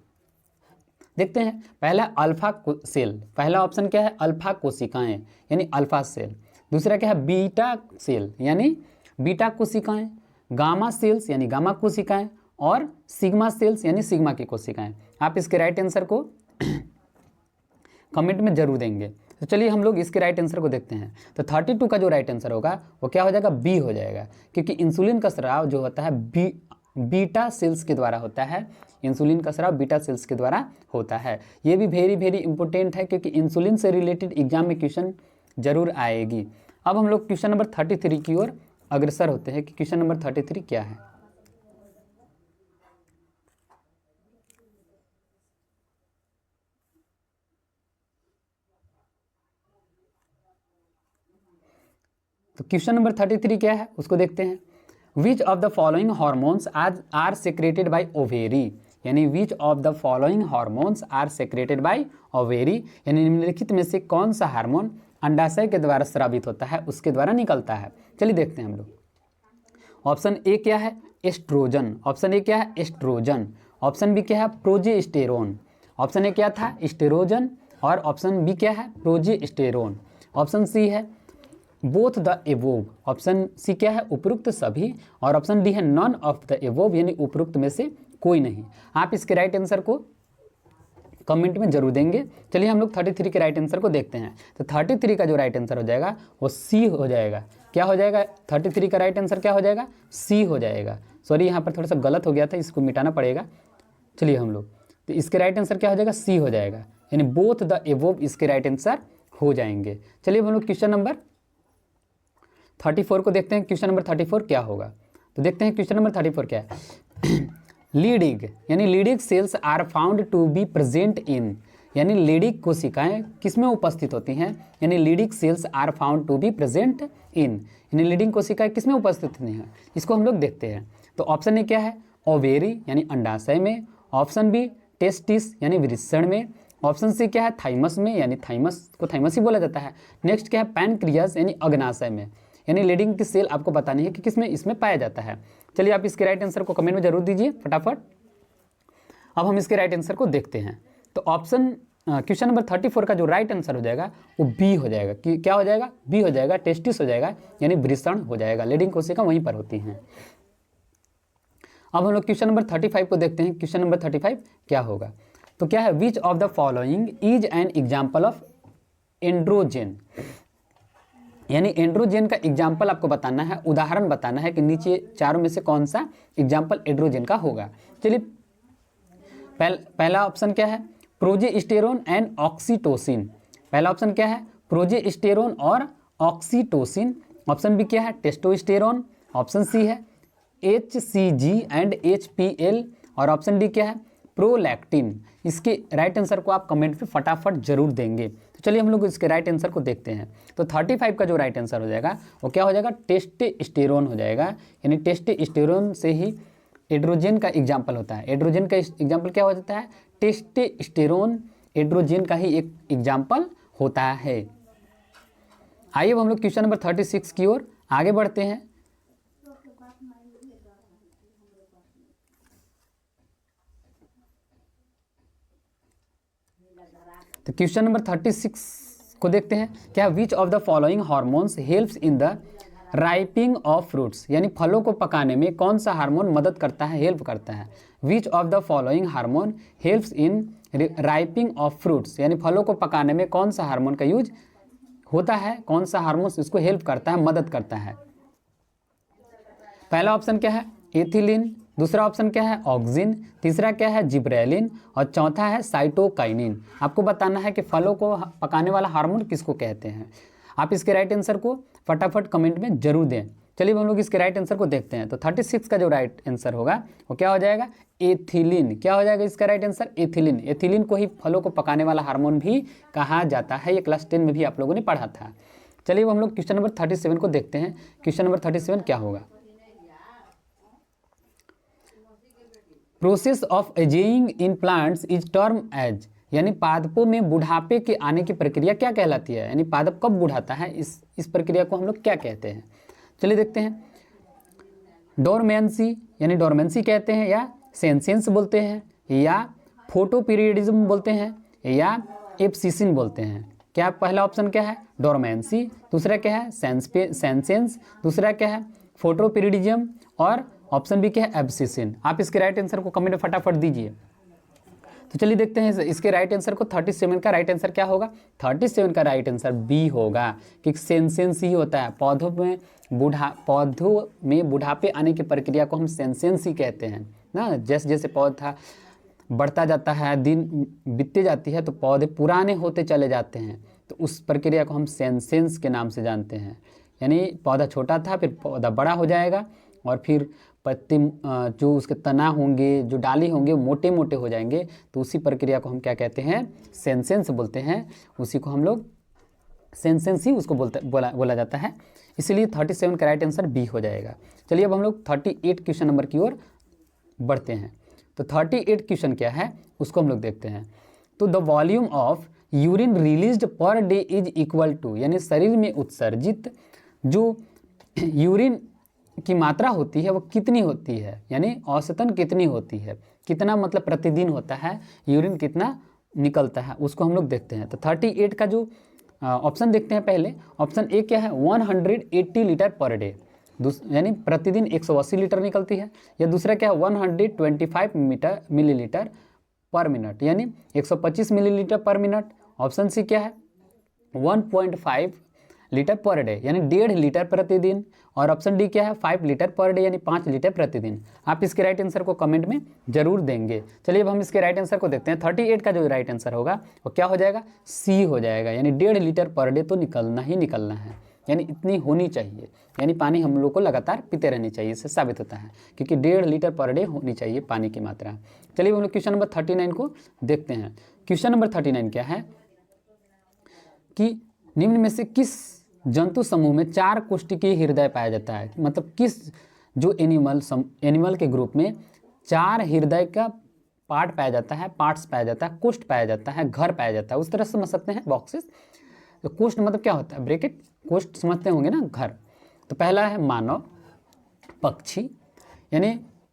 देखते हैं, पहला अल्फा सेल, पहला ऑप्शन क्या है, अल्फा कोशिकाएं, यानी अल्फा सेल। दूसरा क्या है, बीटा सेल, यानी बीटा कोशिकाएं। गामा सेल्स, यानी गामा कोशिकाएं। और सिग्मा सेल्स, यानी सिग्मा की कोशिकाएं। आप इसके राइट आंसर को कमेंट में जरूर देंगे। तो चलिए हम लोग इसके राइट आंसर को देखते हैं। तो 32 का जो राइट आंसर होगा वो क्या हो जाएगा, बी हो जाएगा, क्योंकि इंसुलिन का स्राव जो होता है बीटा सेल्स के द्वारा होता है। इंसुलिन का स्राव बीटा सेल्स के द्वारा होता है। ये भी वेरी वेरी इंपॉर्टेंट है, क्योंकि इंसुलिन से रिलेटेड एग्जाम में क्वेश्चन जरूर आएगी। अब हम लोग क्वेश्चन नंबर 33 की ओर अग्रसर होते हैं कि क्वेश्चन नंबर 33 क्या है। तो क्वेश्चन नंबर 33 क्या है उसको देखते हैं। Which of the following hormones are secreted by ovary, यानी which of the following hormones are secreted by ovary, यानी निम्नलिखित में से कौन सा हार्मोन अंडाशय के द्वारा स्रावित होता है, उसके द्वारा निकलता है। चलिए देखते हैं हम लोग। ऑप्शन ए क्या है, एस्ट्रोजन। ऑप्शन ए क्या है, एस्ट्रोजन। ऑप्शन बी क्या है, प्रोजेस्टेरोन। ऑप्शन ए क्या था, एस्टेरोजन, और ऑप्शन बी क्या है, प्रोजेस्टेरोन। ऑप्शन सी है बोथ द एवोव। ऑप्शन सी क्या है, उपरोक्त सभी, और ऑप्शन डी है नॉन ऑफ द एवोव, यानी उपरोक्त में से कोई नहीं। आप इसके राइट आंसर को कमेंट में जरूर देंगे। चलिए हम लोग 33 के राइट आंसर को देखते हैं। तो 33 का जो राइट आंसर हो जाएगा वो सी हो जाएगा। क्या हो जाएगा, 33 का राइट आंसर क्या हो जाएगा, सी हो जाएगा। सॉरी यहाँ पर थोड़ा सा गलत हो गया था, इसको मिटाना पड़ेगा। चलिए हम लोग, तो इसके राइट आंसर क्या हो जाएगा, सी हो जाएगा, यानी बोथ द एवोव इसके राइट आंसर हो जाएंगे। चलिए हम लोग क्वेश्चन नंबर 34 को देखते हैं। क्वेश्चन नंबर 34 क्या होगा, तो देखते हैं क्वेश्चन नंबर 34 क्या है। लीडिग, यानी Leydig cells are found to be present in, यानी लीडिग कोशिकाएं किसमें उपस्थित होती हैं, यानी Leydig cells are found to be present in, यानी लीडिंग कोशिकाएं किसमें उपस्थित होती हैं, इसको हम लोग देखते हैं। तो ऑप्शन ए क्या है, ओवेरी यानी अंडाशय में। ऑप्शन बी टेस्टिस यानी वृषण में। ऑप्शन सी क्या है, थाइमस में, यानी थाइमस को थाइमस ही बोला जाता है। नेक्स्ट क्या है, पैनक्रियास यानी अग्नाशय में, यानी लीडिंग की सेल आपको बतानी है कि किसमें इसमें पाया जाता है। चलिए आप इसके राइट आंसर को कमेंट में जरूर दीजिए फटाफट। अब हम इसके राइट आंसर को देखते हैं। तो ऑप्शन क्वेश्चन नंबर 34 का जो राइट आंसर हो जाएगा वो बी हो जाएगा। कि क्या हो जाएगा, बी हो जाएगा, टेस्टिस हो जाएगा, यानी वृषण हो जाएगा। लीडिंग कोशिका वहीं पर होती हैं। अब हम लोग क्वेश्चन नंबर 35 को देखते हैं। क्वेश्चन नंबर 35 क्या होगा, तो क्या है, which of the following is an example of androgen, यानी एंड्रोजेन का एग्जाम्पल आपको बताना है, उदाहरण बताना है कि नीचे चारों में से कौन सा एग्जाम्पल एंड्रोजेन का होगा। चलिए पहला ऑप्शन क्या है, प्रोजेस्टेरोन एंड ऑक्सीटोसिन। पहला ऑप्शन क्या है, प्रोजेस्टेरोन और ऑक्सीटोसिन। ऑप्शन बी क्या है, टेस्टोस्टेरोन। ऑप्शन सी है HCG एंड HPL, और ऑप्शन डी क्या है, प्रोलैक्टिन। इसके राइट आंसर को आप कमेंट पे फटाफट जरूर देंगे। तो चलिए हम लोग इसके राइट आंसर को देखते हैं। तो 35 का जो राइट आंसर हो जाएगा वो क्या हो जाएगा, टेस्टोस्टेरोन हो जाएगा, यानी टेस्टोस्टेरोन से ही एंड्रोजन का एग्जाम्पल होता है। एंड्रोजन का एग्जाम्पल क्या हो जाता है, टेस्टोस्टेरोन एंड्रोजन का ही एक एग्जाम्पल होता है। आइए अब हम लोग क्वेश्चन नंबर 36 की ओर आगे बढ़ते हैं। तो क्वेश्चन नंबर 36 को देखते हैं। क्या विच of the following hormones helps in the ripening of fruits, यानी फलों को पकाने में कौन सा हार्मोन मदद करता है, हेल्प करता है। Which of the following hormone helps in ripening of fruits, यानी फलों को पकाने में कौन सा हार्मोन का यूज होता है, कौन सा हार्मोन इसको हेल्प करता है, मदद करता है। पहला ऑप्शन क्या है, एथिलीन। दूसरा ऑप्शन क्या है, ऑक्सिन। तीसरा क्या है, जिब्रेलिन, और चौथा है साइटोकाइनिन। आपको बताना है कि फलों को पकाने वाला हार्मोन किसको कहते हैं। आप इसके राइट आंसर को फटाफट कमेंट में जरूर दें। चलिए हम लोग इसके राइट आंसर को देखते हैं। तो 36 का जो राइट आंसर होगा वो क्या हो जाएगा, एथिलीन। क्या हो जाएगा इसका राइट आंसर, एथिलीन। एथिलीन को ही फलों को पकाने वाला हार्मोन भी कहा जाता है। ये क्लास 10 में भी आप लोगों ने पढ़ा था। चलिए अब हम लोग क्वेश्चन नंबर 37 को देखते हैं। क्वेश्चन नंबर 37 क्या होगा, process of ageing in plants is term as, यानी पादपों में बुढ़ापे के आने की प्रक्रिया क्या कहलाती है, यानी पादप कब बुढ़ाता है, इस प्रक्रिया को हम लोग क्या कहते हैं। चलिए देखते हैं। डोरमेंसी यानी डोरमेंसी कहते हैं, या सेंसेंस बोलते हैं, या फोटोपीरियडिज्म बोलते हैं, या एब्सिसिन बोलते हैं। क्या पहला ऑप्शन क्या है, डोरमेंसी। दूसरा क्या है, सेंसेंस। दूसरा क्या है, फोटोपीरियडिज्म, और ऑप्शन बी क्या है, एब्सिसिन। आप इसके राइट आंसर को कमेंट में फटाफट दीजिए। तो चलिए देखते हैं इसके राइट आंसर को। 37 का राइट आंसर क्या होगा, 37 का राइट आंसर बी होगा, कि सेंसेंस ही होता है। पौधों में बुढ़ापे आने की प्रक्रिया को हम सेंसेंस ही कहते हैं ना। जैसे जैसे पौधा बढ़ता जाता है, दिन बीतते जाती है, तो पौधे पुराने होते चले जाते हैं, तो उस प्रक्रिया को हम सेंसेंस के नाम से जानते हैं। यानी पौधा छोटा था, फिर पौधा बड़ा हो जाएगा, और फिर पत्ते जो उसके तना होंगे, जो डाली होंगे, वो मोटे मोटे हो जाएंगे, तो उसी प्रक्रिया को हम क्या कहते हैं, सेंसेंस बोलते हैं। उसी को हम लोग सेंसेंस ही उसको बोला जाता है। इसलिए 37 का राइट आंसर बी हो जाएगा। चलिए अब हम लोग 38 क्वेश्चन नंबर की ओर बढ़ते हैं। तो 38 क्वेश्चन क्या है उसको हम लोग देखते हैं। तो the volume of urine released per day is equal to, यानी शरीर में उत्सर्जित जो यूरिन की मात्रा होती है वो कितनी होती है, यानी औसतन कितनी होती है, कितना मतलब प्रतिदिन होता है, यूरिन कितना निकलता है, उसको हम लोग देखते हैं। तो 38 का जो ऑप्शन देखते हैं पहले। ऑप्शन ए क्या है, 180 लीटर पर डे, यानी प्रतिदिन 180 लीटर निकलती है। या दूसरा क्या है, 125 मिलीलीटर पर मिनट, यानी 125 मिलीलीटर पर मिनट। ऑप्शन सी क्या है, 1.5 लीटर पर डे, यानी 1.5 लीटर प्रतिदिन। और ऑप्शन डी क्या है, 5 लीटर पर डे, यानी 5 लीटर प्रतिदिन। आप इसके राइट आंसर को कमेंट में जरूर देंगे। चलिए अब हम इसके राइट आंसर को देखते हैं। 38 का जो राइट आंसर होगा वो क्या हो जाएगा, सी हो जाएगा, यानी 1.5 लीटर पर डे तो निकलना ही निकलना है, यानी इतनी होनी चाहिए। यानी पानी हम लोग को लगातार पीते रहनी चाहिए, इससे साबित होता है, क्योंकि 1.5 लीटर पर डे होनी चाहिए पानी की मात्रा। चलिए हम लोग क्वेश्चन नंबर 39 को देखते हैं। क्वेश्चन नंबर 39 क्या है कि निम्न में से किस जंतु समूह में 4 कोशिकीय हृदय पाया जाता है, मतलब किस जो एनिमल के ग्रुप में 4 हृदय का पार्ट पाया जाता है, पार्ट्स पाया जाता है, कोष्ठ पाया जाता है, घर पाया जाता है, उस तरह से समझ सकते हैं बॉक्सेस। तो कोष्ठ मतलब क्या होता है, ब्रैकेट, कोष्ठ समझते होंगे ना, घर। तो पहला है मानव, पक्षी, यानी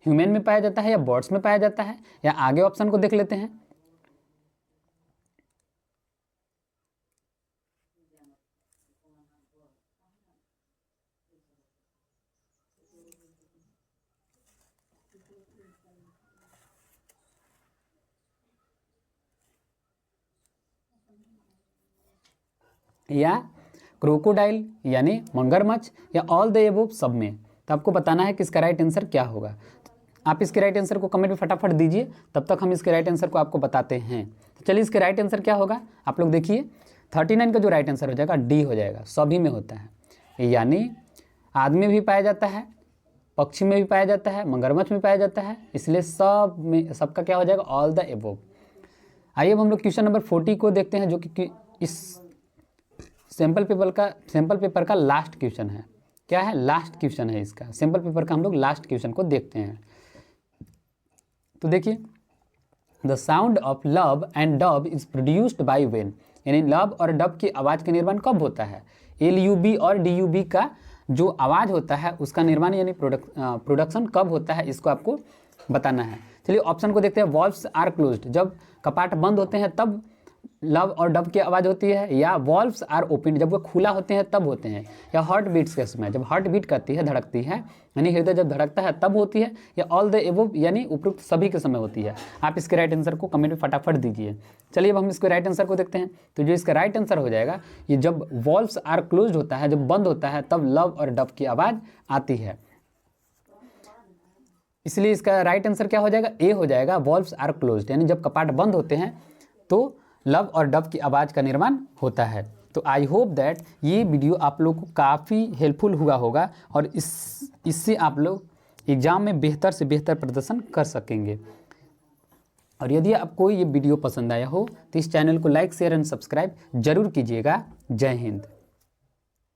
ह्यूमन में पाया जाता है या बर्ड्स में पाया जाता है, या आगे ऑप्शन को देख लेते हैं। या क्रोकोडाइल यानी मगरमच्छ, या ऑल द एबोव, सब में। तो आपको बताना है कि इसका राइट आंसर क्या होगा। आप इसके राइट आंसर को कमेंट में फटाफट दीजिए, तब तक हम इसके राइट आंसर को आपको बताते हैं। तो चलिए इसके राइट आंसर क्या होगा, आप लोग देखिए। 39 का जो राइट आंसर हो जाएगा डी हो जाएगा, सभी में होता है, यानी आदमी भी पाया जाता है, पक्षी में भी पाया जाता है, मगरमच्छ में पाया जाता है, इसलिए सब में, सबका क्या हो जाएगा, ऑल द एबोव। आइए अब हम लोग क्वेश्चन नंबर 40 को देखते हैं, जो कि इस सैम्पल पेपर का लास्ट क्वेश्चन है। क्या है, लास्ट क्वेश्चन है इसका, सैम्पल पेपर का हम लोग लास्ट क्वेश्चन को देखते हैं। तो देखिए, the sound of love and dub is produced by when, यानी लव और डब की आवाज़ का निर्माण कब होता है। LUB और DUB का जो आवाज़ होता है उसका निर्माण यानी प्रोडक्शन कब होता है, इसको आपको बताना है। चलिए ऑप्शन को देखते हैं। वॉल्व्स आर क्लोज्ड, जब कपाट बंद होते हैं तब लव और डब की आवाज़ होती है, या वॉल्व्स आर ओपन, जब वो खुला होते हैं तब होते हैं, या हार्ट बीट्स के समय, जब हार्ट बीट करती है, धड़कती है, यानी हृदय जब धड़कता है तब होती है, या ऑल द एबोव, यानी उपयुक्त सभी के समय होती है। आप इसके राइट आंसर को कमेंट में फटाफट दीजिए। चलिए अब हम इसके राइट आंसर को देखते हैं। तो जो इसका राइट आंसर हो जाएगा, ये जब वॉल्व्स आर क्लोज्ड होता है, जब बंद होता है, तब लव और डब की आवाज़ आती है। इसलिए इसका राइट आंसर क्या हो जाएगा, ए हो जाएगा, वॉल्व्स आर क्लोज्ड, यानी जब कपाट बंद होते हैं तो लव और डब की आवाज़ का निर्माण होता है। तो आई होप दैट ये वीडियो आप लोग को काफ़ी हेल्पफुल हुआ होगा, और इससे आप लोग एग्ज़ाम में बेहतर से बेहतर प्रदर्शन कर सकेंगे। और यदि आपको ये वीडियो पसंद आया हो तो इस चैनल को लाइक, शेयर एंड सब्सक्राइब जरूर कीजिएगा। जय हिंद।